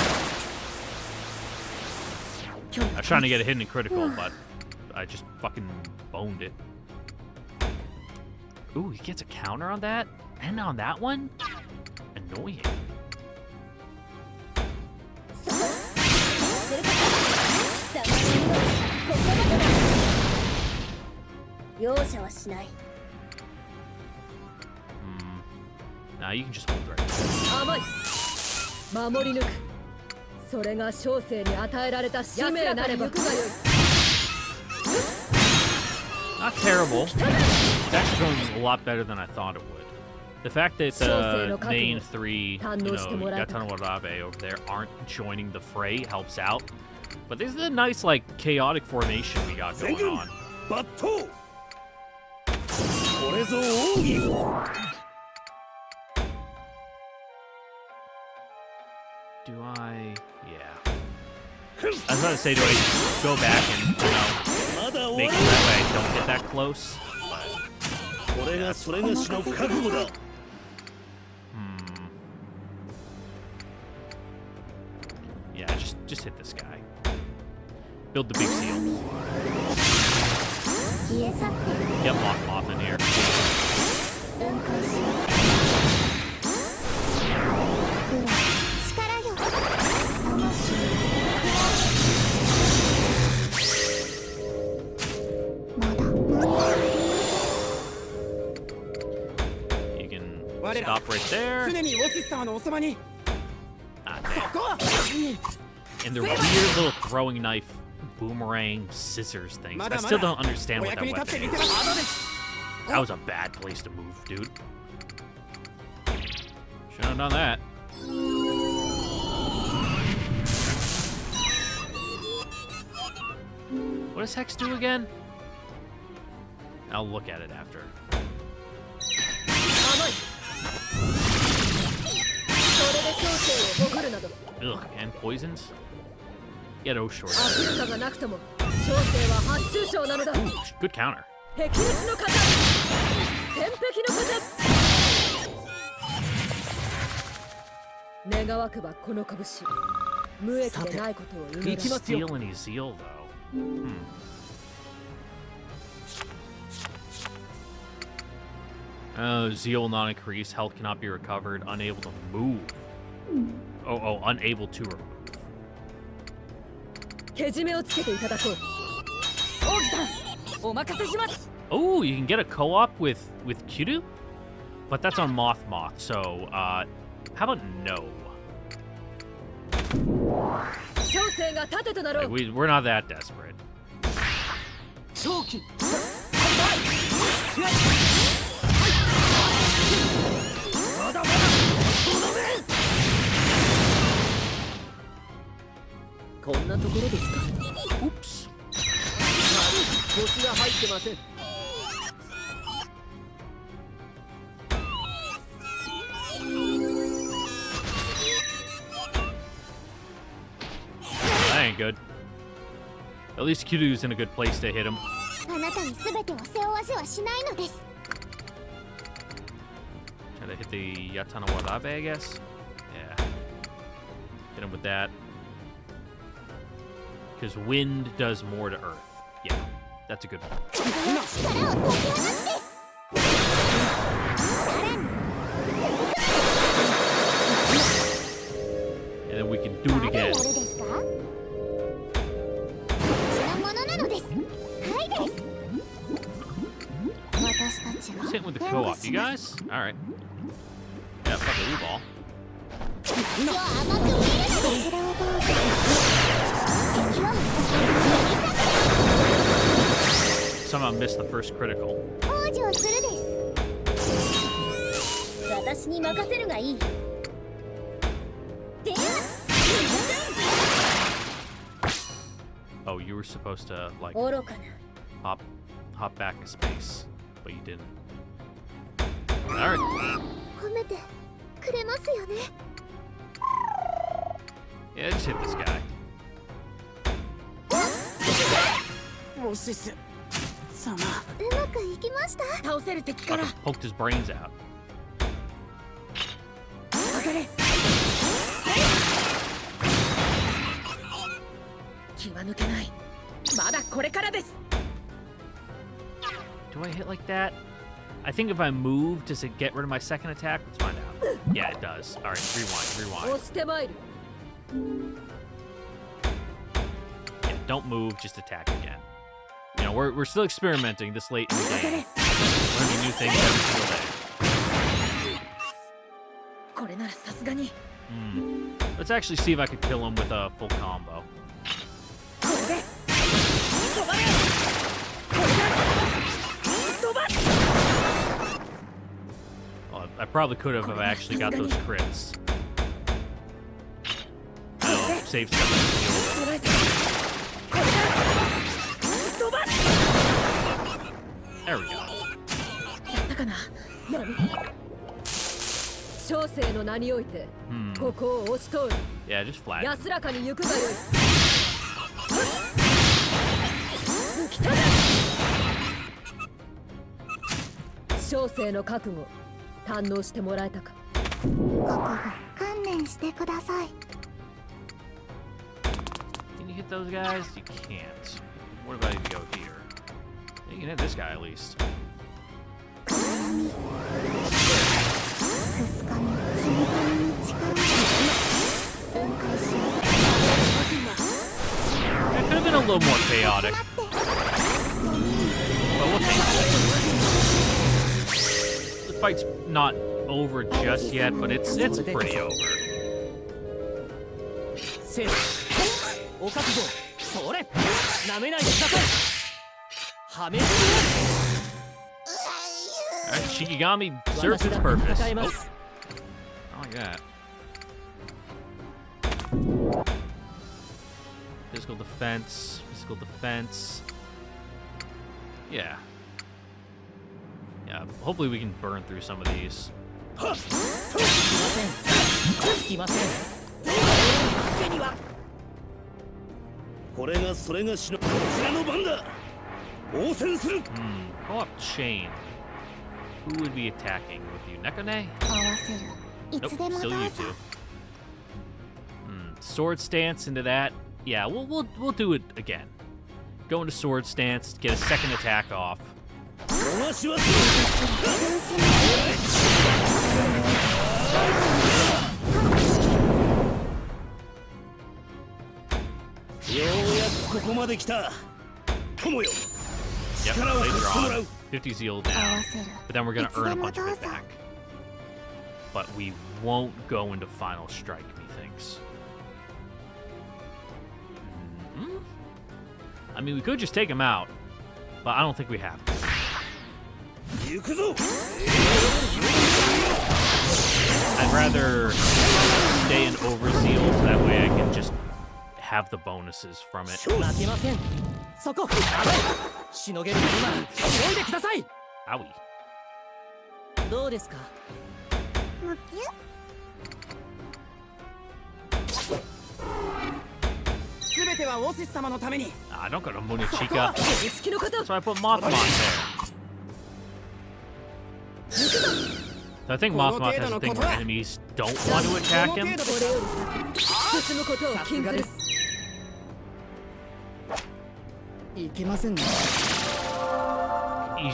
Speaker 1: up. I was trying to get a hidden critical, but I just fucking boned it. Ooh, he gets a counter on that? And on that one? Annoying.
Speaker 10: 容赦はしない。
Speaker 1: Nah, you can just hold right.
Speaker 10: 甘い。守り抜く。それが小生に与えられた使命なれば。
Speaker 1: Not terrible. It's actually going a lot better than I thought it would. The fact that the main three, Yatano Warabe over there aren't joining the fray helps out. But this is a nice, like, chaotic formation we got going on. Do I? Yeah. I was about to say, do I go back and, make it that way I don't get that close? But, yeah, just hit this guy. Build the big seal. Get Moth in here. You can stop right there. And the weird little throwing knife, boomerang, scissors things. I still don't understand what that weapon is. That was a bad place to move, dude. Shouldn't have done that. What does Hex do again? I'll look at it after. Ugh, and poisons? Get O short. Ooh, good counter.
Speaker 10: 願わくばこの拳無益でないことを祈る。
Speaker 1: Need steal any zeal though. Zeal not increase. Health cannot be recovered. Unable to move. Oh, unable to remove.
Speaker 10: けじめをつけていただこう。王子さん、お任せします。
Speaker 1: Oh, you can get a co-op with Kiryu? But that's on Moth. So, how about no? Like, we're not that desperate. Oops. That ain't good. At least Kiryu's in a good place to hit him. Try to hit the Yatano Warabe, I guess? Yeah. Hit him with that. Because wind does more to earth. Yeah, that's a good one. And then we can do it again. Who's hitting with the co-op? You guys? Alright. Yeah, fuck it, we ball. Somehow missed the first critical. Oh, you were supposed to, like, hop back a space, but you didn't. Alright. Yeah, just hit this guy. Fucking poked his brains out. Do I hit like that? I think if I move, does it get rid of my second attack? Let's find out. Yeah, it does. Alright, rewind. don't move, just attack again. You know, we're still experimenting this late in the game. Learning new things every single day. Let's actually see if I could kill him with a full combo. Well, I probably could have if I actually got those crits. I'll save some. There we go. Yeah, just flat. Can you hit those guys? You can't. What about if you go here? You can hit this guy at least. It could have been a little more chaotic. But we'll take it. The fight's not over just yet, but it's pretty over. Alright, Shikigami serves its purpose. Oh. I like that. Physical defense, physical defense. Yeah. Yeah, hopefully we can burn through some of these. Co-op chain. Who would be attacking with you? Nekone? Nope, still you two. Sword stance into that. Yeah, we'll do it again. Go into sword stance, get a second attack off. Yep, later on. 50 zeal down. But then we're gonna earn a bunch of it back. But we won't go into final strike, methinks. I mean, we could just take him out, but I don't think we have to. I'd rather stay in overzeal so that way I can just have the bonuses from it. Owie. Ah, don't go to Munichika. So I put Mothmoth there. So I think Mothmoth has a thing where enemies don't want to attack him.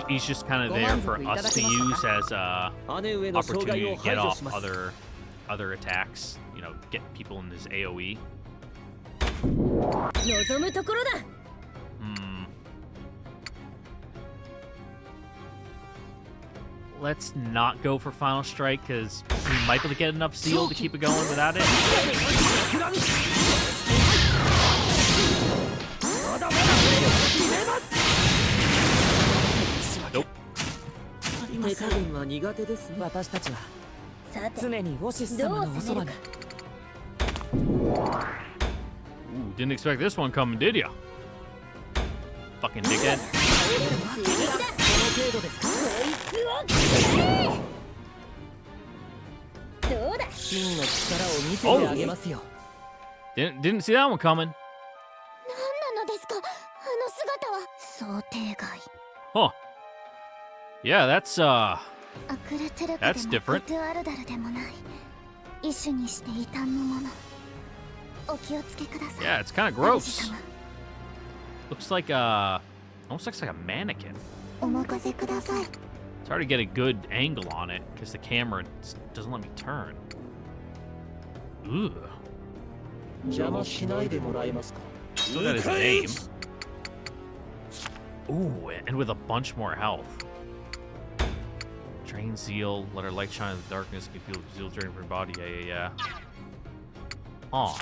Speaker 1: He's just kind of there for us to use as a opportunity to get off other attacks. You know, get people in his AoE. Let's not go for Final Strike, because we might be able to get enough zeal to keep it going without it. Nope. Ooh, didn't expect this one coming, did ya? Fucking dickhead. Oh. Didn't see that one coming. Huh. Yeah, that's different. Yeah, it's kind of gross. Looks like almost looks like a mannequin. It's hard to get a good angle on it because the camera doesn't let me turn. Ooh. Still got his name. Ooh, and with a bunch more health. Drain Zeal, let our light shine in the darkness, give people Zeal draining from your body. Yeah. Aw.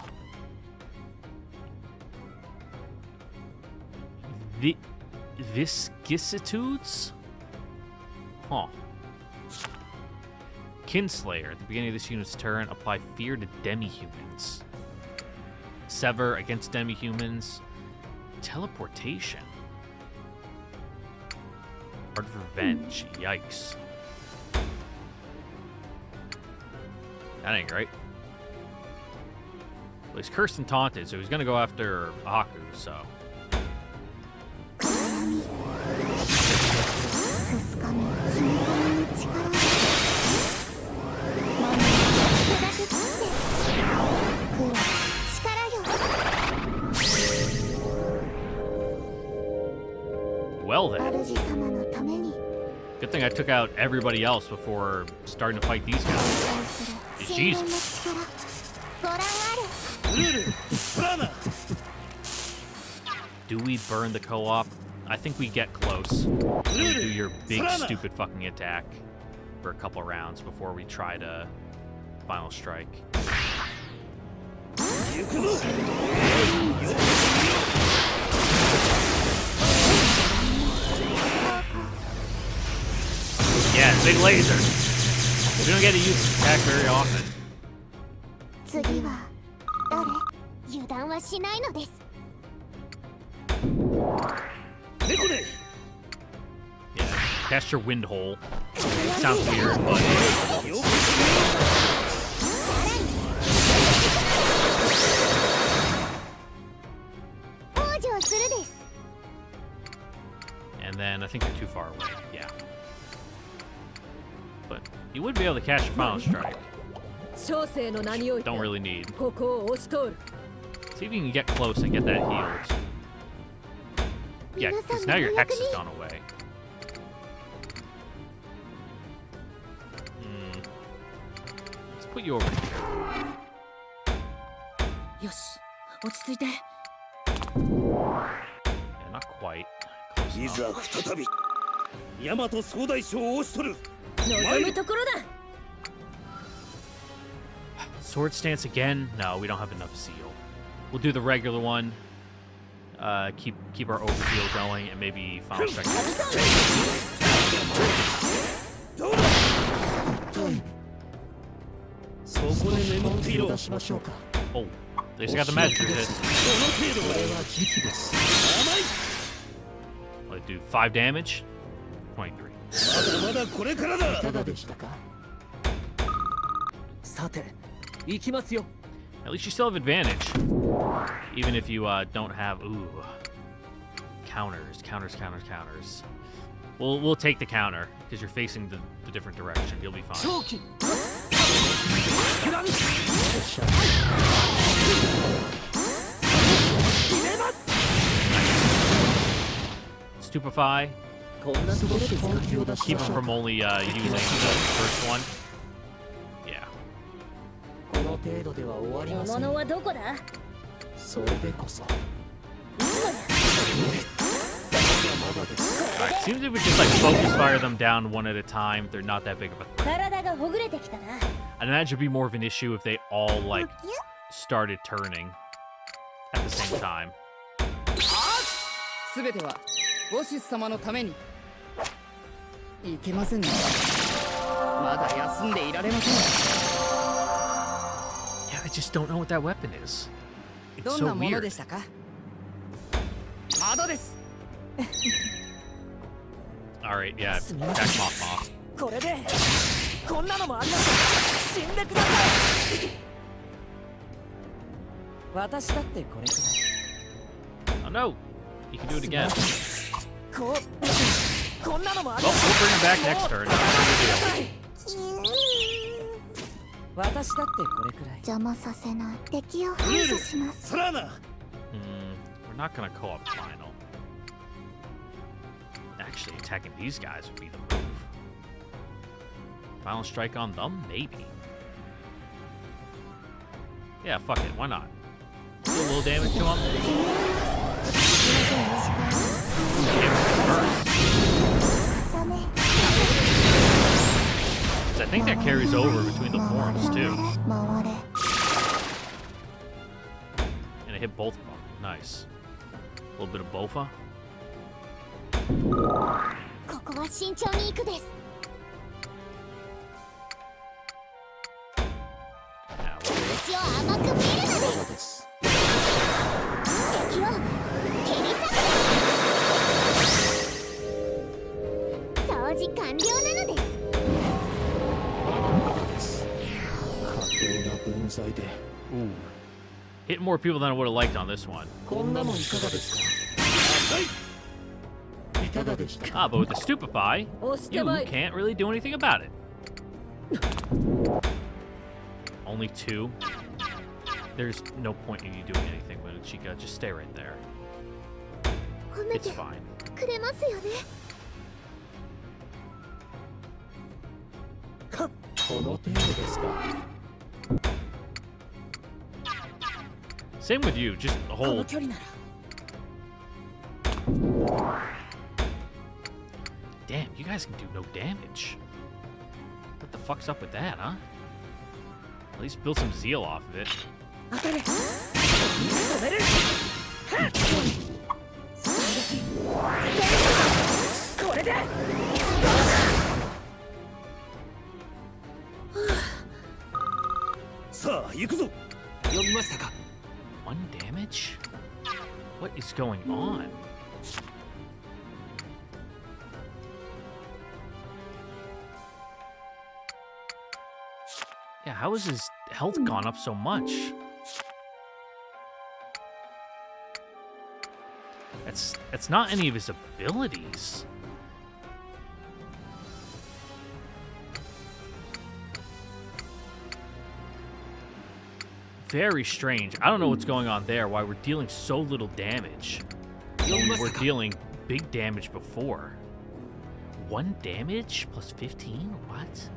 Speaker 1: Viscissitudes? Huh. Kinslayer. At the beginning of this unit's turn, apply fear to demi-humans. Sever against demi-humans. Teleportation. Art of Revenge. Yikes. That ain't right. Well, he's cursed and taunted, so he's gonna go after Haku, so. Well then. Good thing I took out everybody else before starting to fight these guys. Jesus. Do we burn the co-op? I think we get close. You do your big stupid fucking attack for a couple rounds before we try to final strike. Yeah, big laser. We don't get to use this attack very often. Yeah, cast your wind hole. It sounds weird, but and then I think you're too far away. Yeah. But you would be able to cast your final strike. Don't really need. See if you can get close and get that healed. Yeah, because now your hex has gone away. Let's put you over here. Yeah, not quite. Close enough. Sword stance again? No, we don't have enough zeal. We'll do the regular one. Keep our overheal going, and maybe final strike. Oh, they just got the magic resist. Well, do 5 damage. 23. At least you still have advantage. Even if you don't have counters. We'll take the counter because you're facing the different direction. You'll be fine. Stupefy. Keep him from only using the first one. Yeah. Alright, seems if we just like focus fire them down one at a time, they're not that big of a threat. I'd imagine it'd be more of an issue if they all like started turning at the same time. Yeah, I just don't know what that weapon is. It's so weird. Alright, yeah, attack Moth. Oh no! You can do it again. Well, we'll bring him back next turn. We're not gonna co-op final. Actually, attacking these guys would be the move. Final strike on them? Maybe. Yeah, fuck it. Why not? Do a little damage to him. I think that carries over between the forms too. And it hit both of them. Nice. A little bit of Bofa.
Speaker 10: ここは慎重に行くです。 私を甘く見るのです。敵を切り裂く。掃除完了なのです。
Speaker 1: Ooh. Hit more people than I would have liked on this one. Ah, but with the Stupefy, you can't really do anything about it. Only 2. There's no point in you doing anything with it, Chica. Just stay right there. It's fine.
Speaker 10: くれますよね。
Speaker 1: Same with you, just hold. Damn, you guys can do no damage. What the fuck's up with that, huh? At least build some zeal off of it. One damage? What is going on? Yeah, how has his health gone up so much? That's not any of his abilities. Very strange. I don't know what's going on there, why we're dealing so little damage. We were dealing big damage before. 1 damage plus 15? What?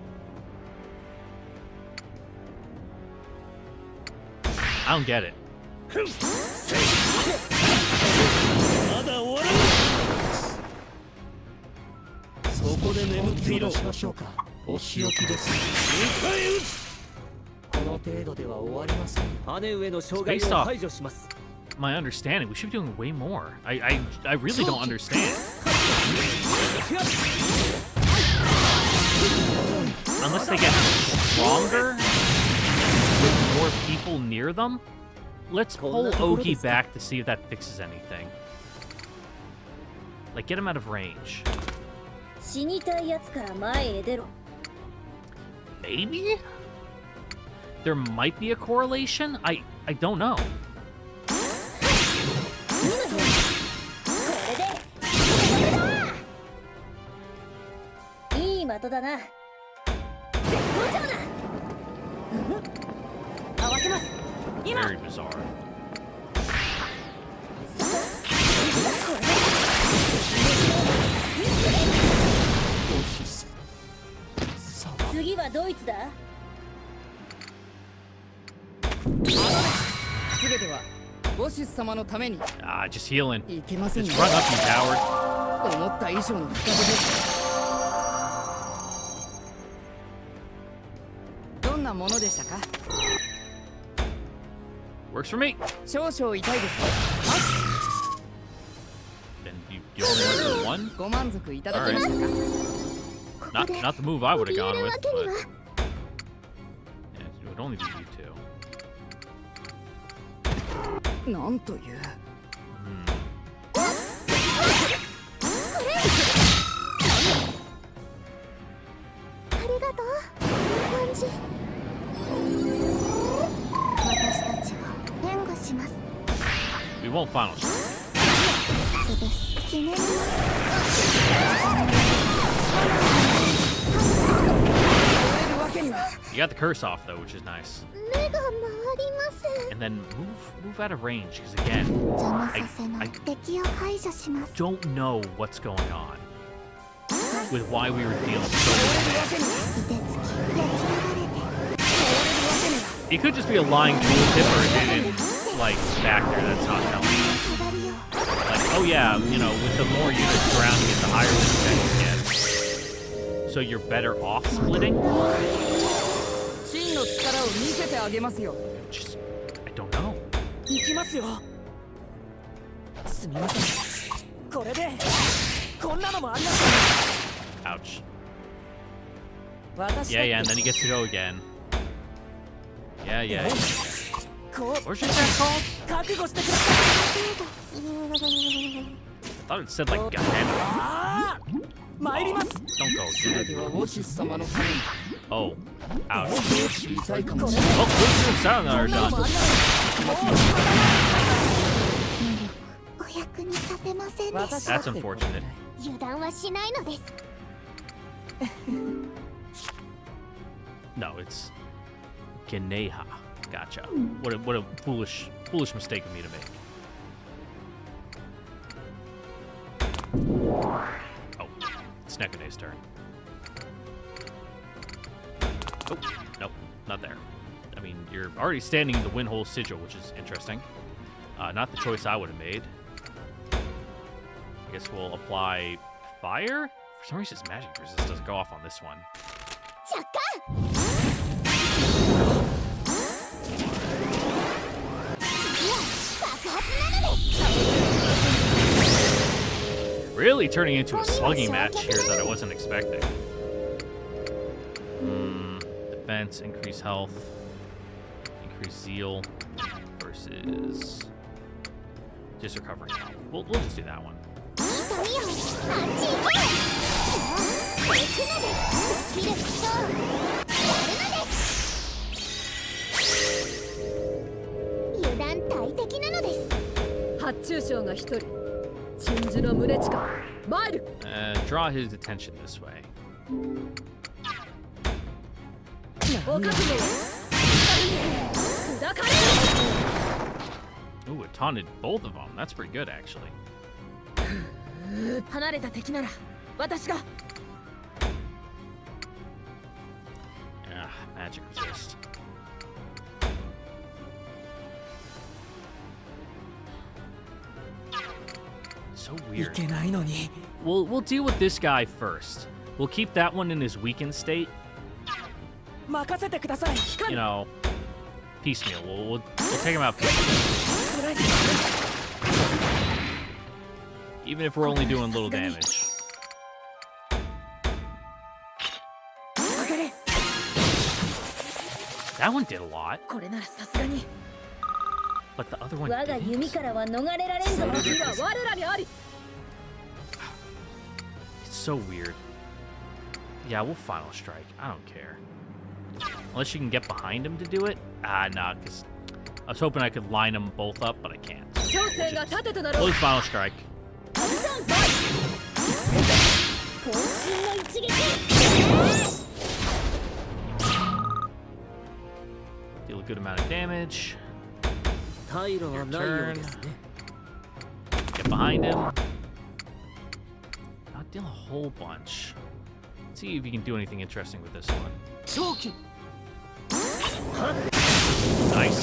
Speaker 1: I don't get it. Based off my understanding, we should be doing way more. I really don't understand. Unless they get stronger with more people near them. Let's pull Ogi back to see if that fixes anything. Like, get him out of range. Maybe? There might be a correlation? I don't know. Very bizarre. Ah, just healing. Just run up, you coward. Works for me. Then you only went for 1? Alright. Not the move I would have gone with, but yeah, it would only be you 2. We won't final strike. You got the curse off though, which is nice. And then move out of range, because again, I don't know what's going on with why we were dealing so much damage. It could just be a lying tooltip, or it like factor that's not telling you. Like, oh yeah, you know, with the more units surrounding it, the higher the defense gets. So you're better off splitting? Just, I don't know. Ouch. Yeah, and then he gets to go again. Yeah. What's your attack called? I thought it said like Gehenna. Don't go, dude. Oh. Ouch. Oh, good sound that are done.
Speaker 3: お役に立てませんでした。
Speaker 1: That's unfortunate.
Speaker 3: 油断はしないのです。
Speaker 1: No, it's Geneha. Gotcha. What a foolish mistake of me to make. Oh, it's Nekane's turn. Oh, nope, not there. I mean, you're already standing in the Windhole Sigil, which is interesting. Not the choice I would have made. I guess we'll apply fire? For some reason, magic resist doesn't go off on this one. Really turning into a slugging match here that I wasn't expecting. Defense, increase health, increase zeal versus just recovering health. We'll just do that one. Draw his attention this way. Ooh, it taunted both of them. That's pretty good, actually. Yeah, magic resist. So weird. We'll deal with this guy first. We'll keep that one in his weakened state. You know, piecemeal. We'll take him out piecemeal. Even if we're only doing little damage. That one did a lot. But the other one didn't. It's so weird. Yeah, we'll final strike. I don't care. Unless you can get behind him to do it. Nah, because I was hoping I could line them both up, but I can't. We'll use final strike. Deal a good amount of damage. Your turn. Get behind him. Not deal a whole bunch. Let's see if you can do anything interesting with this one. Nice.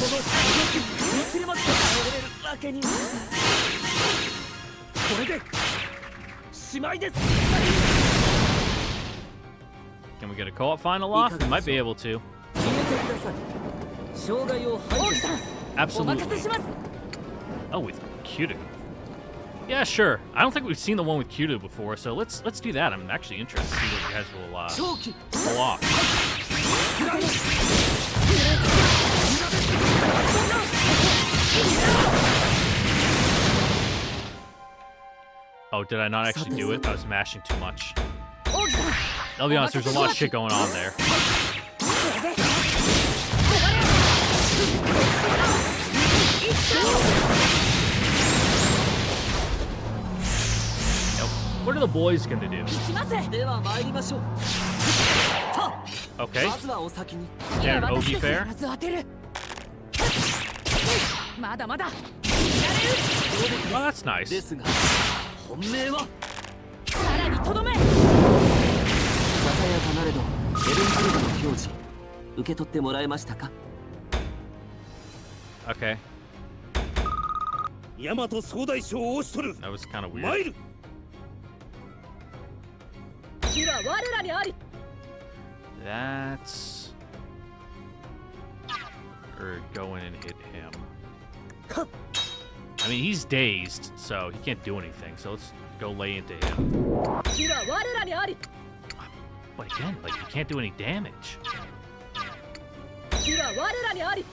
Speaker 1: Can we get a co-op final off? We might be able to. Absolutely. Oh, with Kyudo. Yeah, sure. I don't think we've seen the one with Kyudo before, so let's do that. I'm actually interested to see what you guys will pull off. Oh, did I not actually do it? I was mashing too much. I'll be honest, there's a lot of shit going on there. What are the boys gonna do? Okay. Standard Ogi fare. Oh, that's nice.
Speaker 8: さらにとどめ。ささやかなれどエルンブルドの表示受け取ってもらえましたか？
Speaker 1: Okay.
Speaker 6: 大和総大将を押し取る。
Speaker 1: That was kind of
Speaker 6: 参
Speaker 1: weird.
Speaker 6: る。
Speaker 10: 火は我らにあり。
Speaker 1: That's... Or go in and hit him. I mean, he's dazed, so he can't do anything. So let's go lay into him.
Speaker 10: 火は我らにあり。
Speaker 1: But again, like, he can't do any damage.
Speaker 10: 火は我らにあり。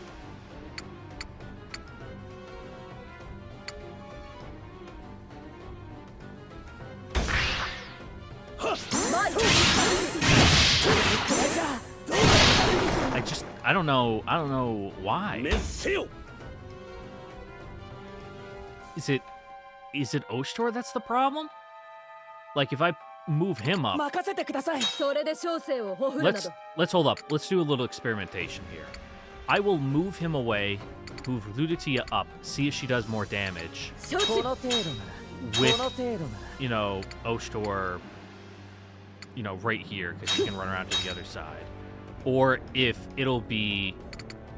Speaker 1: I don't know why.
Speaker 6: 滅せよ。
Speaker 1: Is it Oshtor that's the problem? Like, if I move him up,
Speaker 8: 任せてください。
Speaker 10: それで小生をほふるなど。
Speaker 1: let's hold up. Let's do a little experimentation here. I will move him away, move Luditia up, see if she does more damage
Speaker 10: 承知。
Speaker 8: この程度なら。
Speaker 1: with,
Speaker 8: この程度なら。
Speaker 1: you know, Oshtor, you know, right here, because he can run around to the other side. Or if it'll be,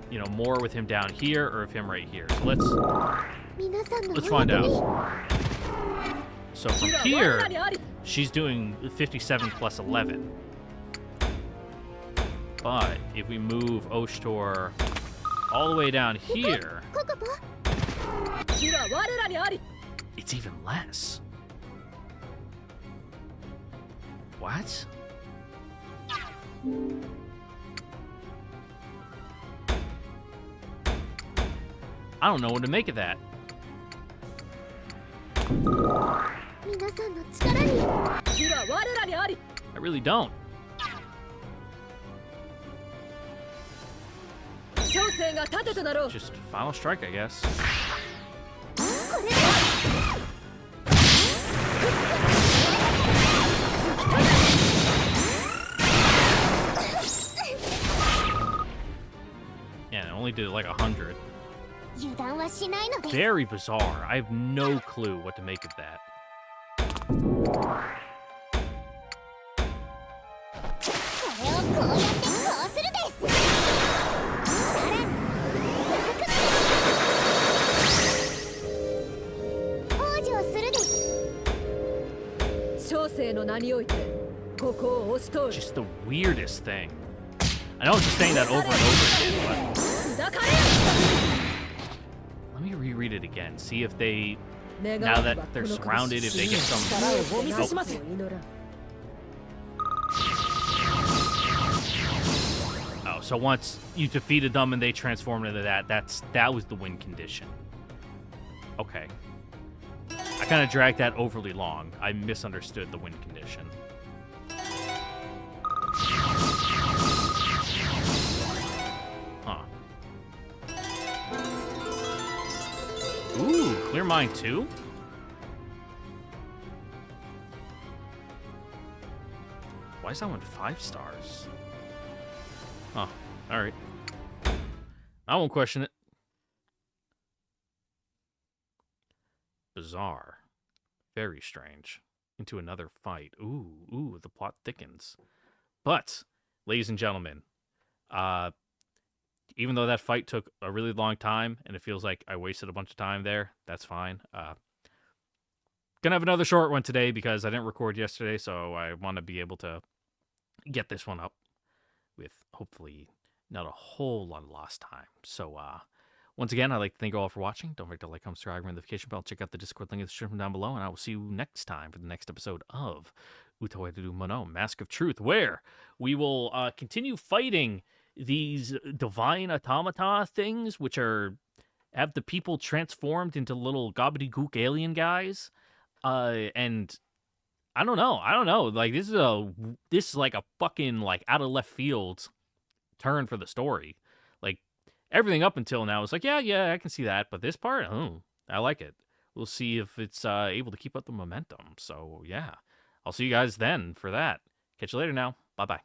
Speaker 1: you know, more with him down here, or if him right here. So let's find out. So from here, she's doing 57 plus 11. But if we move Oshtor all the way down here,
Speaker 10: 火は我らにあり。
Speaker 1: it's even less. What? I don't know what to make of that.
Speaker 5: 皆さんの力に。
Speaker 10: 火は我らにあり。
Speaker 1: I really don't.
Speaker 10: 小生が盾となろう。
Speaker 1: Just final strike, I guess.
Speaker 5: これで。
Speaker 1: Yeah, it only did like 100.
Speaker 5: 油断はしないのです。
Speaker 1: Very bizarre. I have no clue what to make of that.
Speaker 5: これをこうやってこうするです。さらに続く。往生するです。
Speaker 10: 小生の名においてここを押し通る。
Speaker 1: Just the weirdest thing. I know I'm just saying that over and over again, but
Speaker 10: 砕かれよ。
Speaker 1: let me reread it again. See if they,
Speaker 10: 願
Speaker 1: now
Speaker 10: わば
Speaker 1: that
Speaker 10: こ
Speaker 1: they're
Speaker 10: の
Speaker 1: surrounded, if they get some.
Speaker 8: 力をお見せします。
Speaker 10: 祈らん。
Speaker 1: Oh, so once you defeated them and they transformed into that, that was the win condition. Okay. I kind of dragged that overly long. I misunderstood the win condition. Huh. Ooh, clear mine too? Why is that one 5 stars? Huh. Alright. I won't question it. Bizarre. Very strange. Into another fight. Ooh, the plot thickens. But, ladies and gentlemen, even though that fight took a really long time, and it feels like I wasted a bunch of time there, that's fine. Gonna have another short one today because I didn't record yesterday, so I want to be able to get this one up with hopefully not a whole lot of lost time. So, once again, I'd like to thank you all for watching. Don't forget to like, comment, subscribe, ring the notification bell. Check out the Discord link in the description down below, and I will see you next time for the next episode of Utawarerumono, Mask of Truth, where we will continue fighting these divine automata things, which have the people transformed into little gobbledygook alien guys. And I don't know. Like, this is like a fucking, like, out of left field turn for the story. Like, everything up until now is like, yeah, I can see that. But this part, I like it. We'll see if it's able to keep up the momentum. So, yeah. I'll see you guys then for that. Catch you later now. Bye-bye.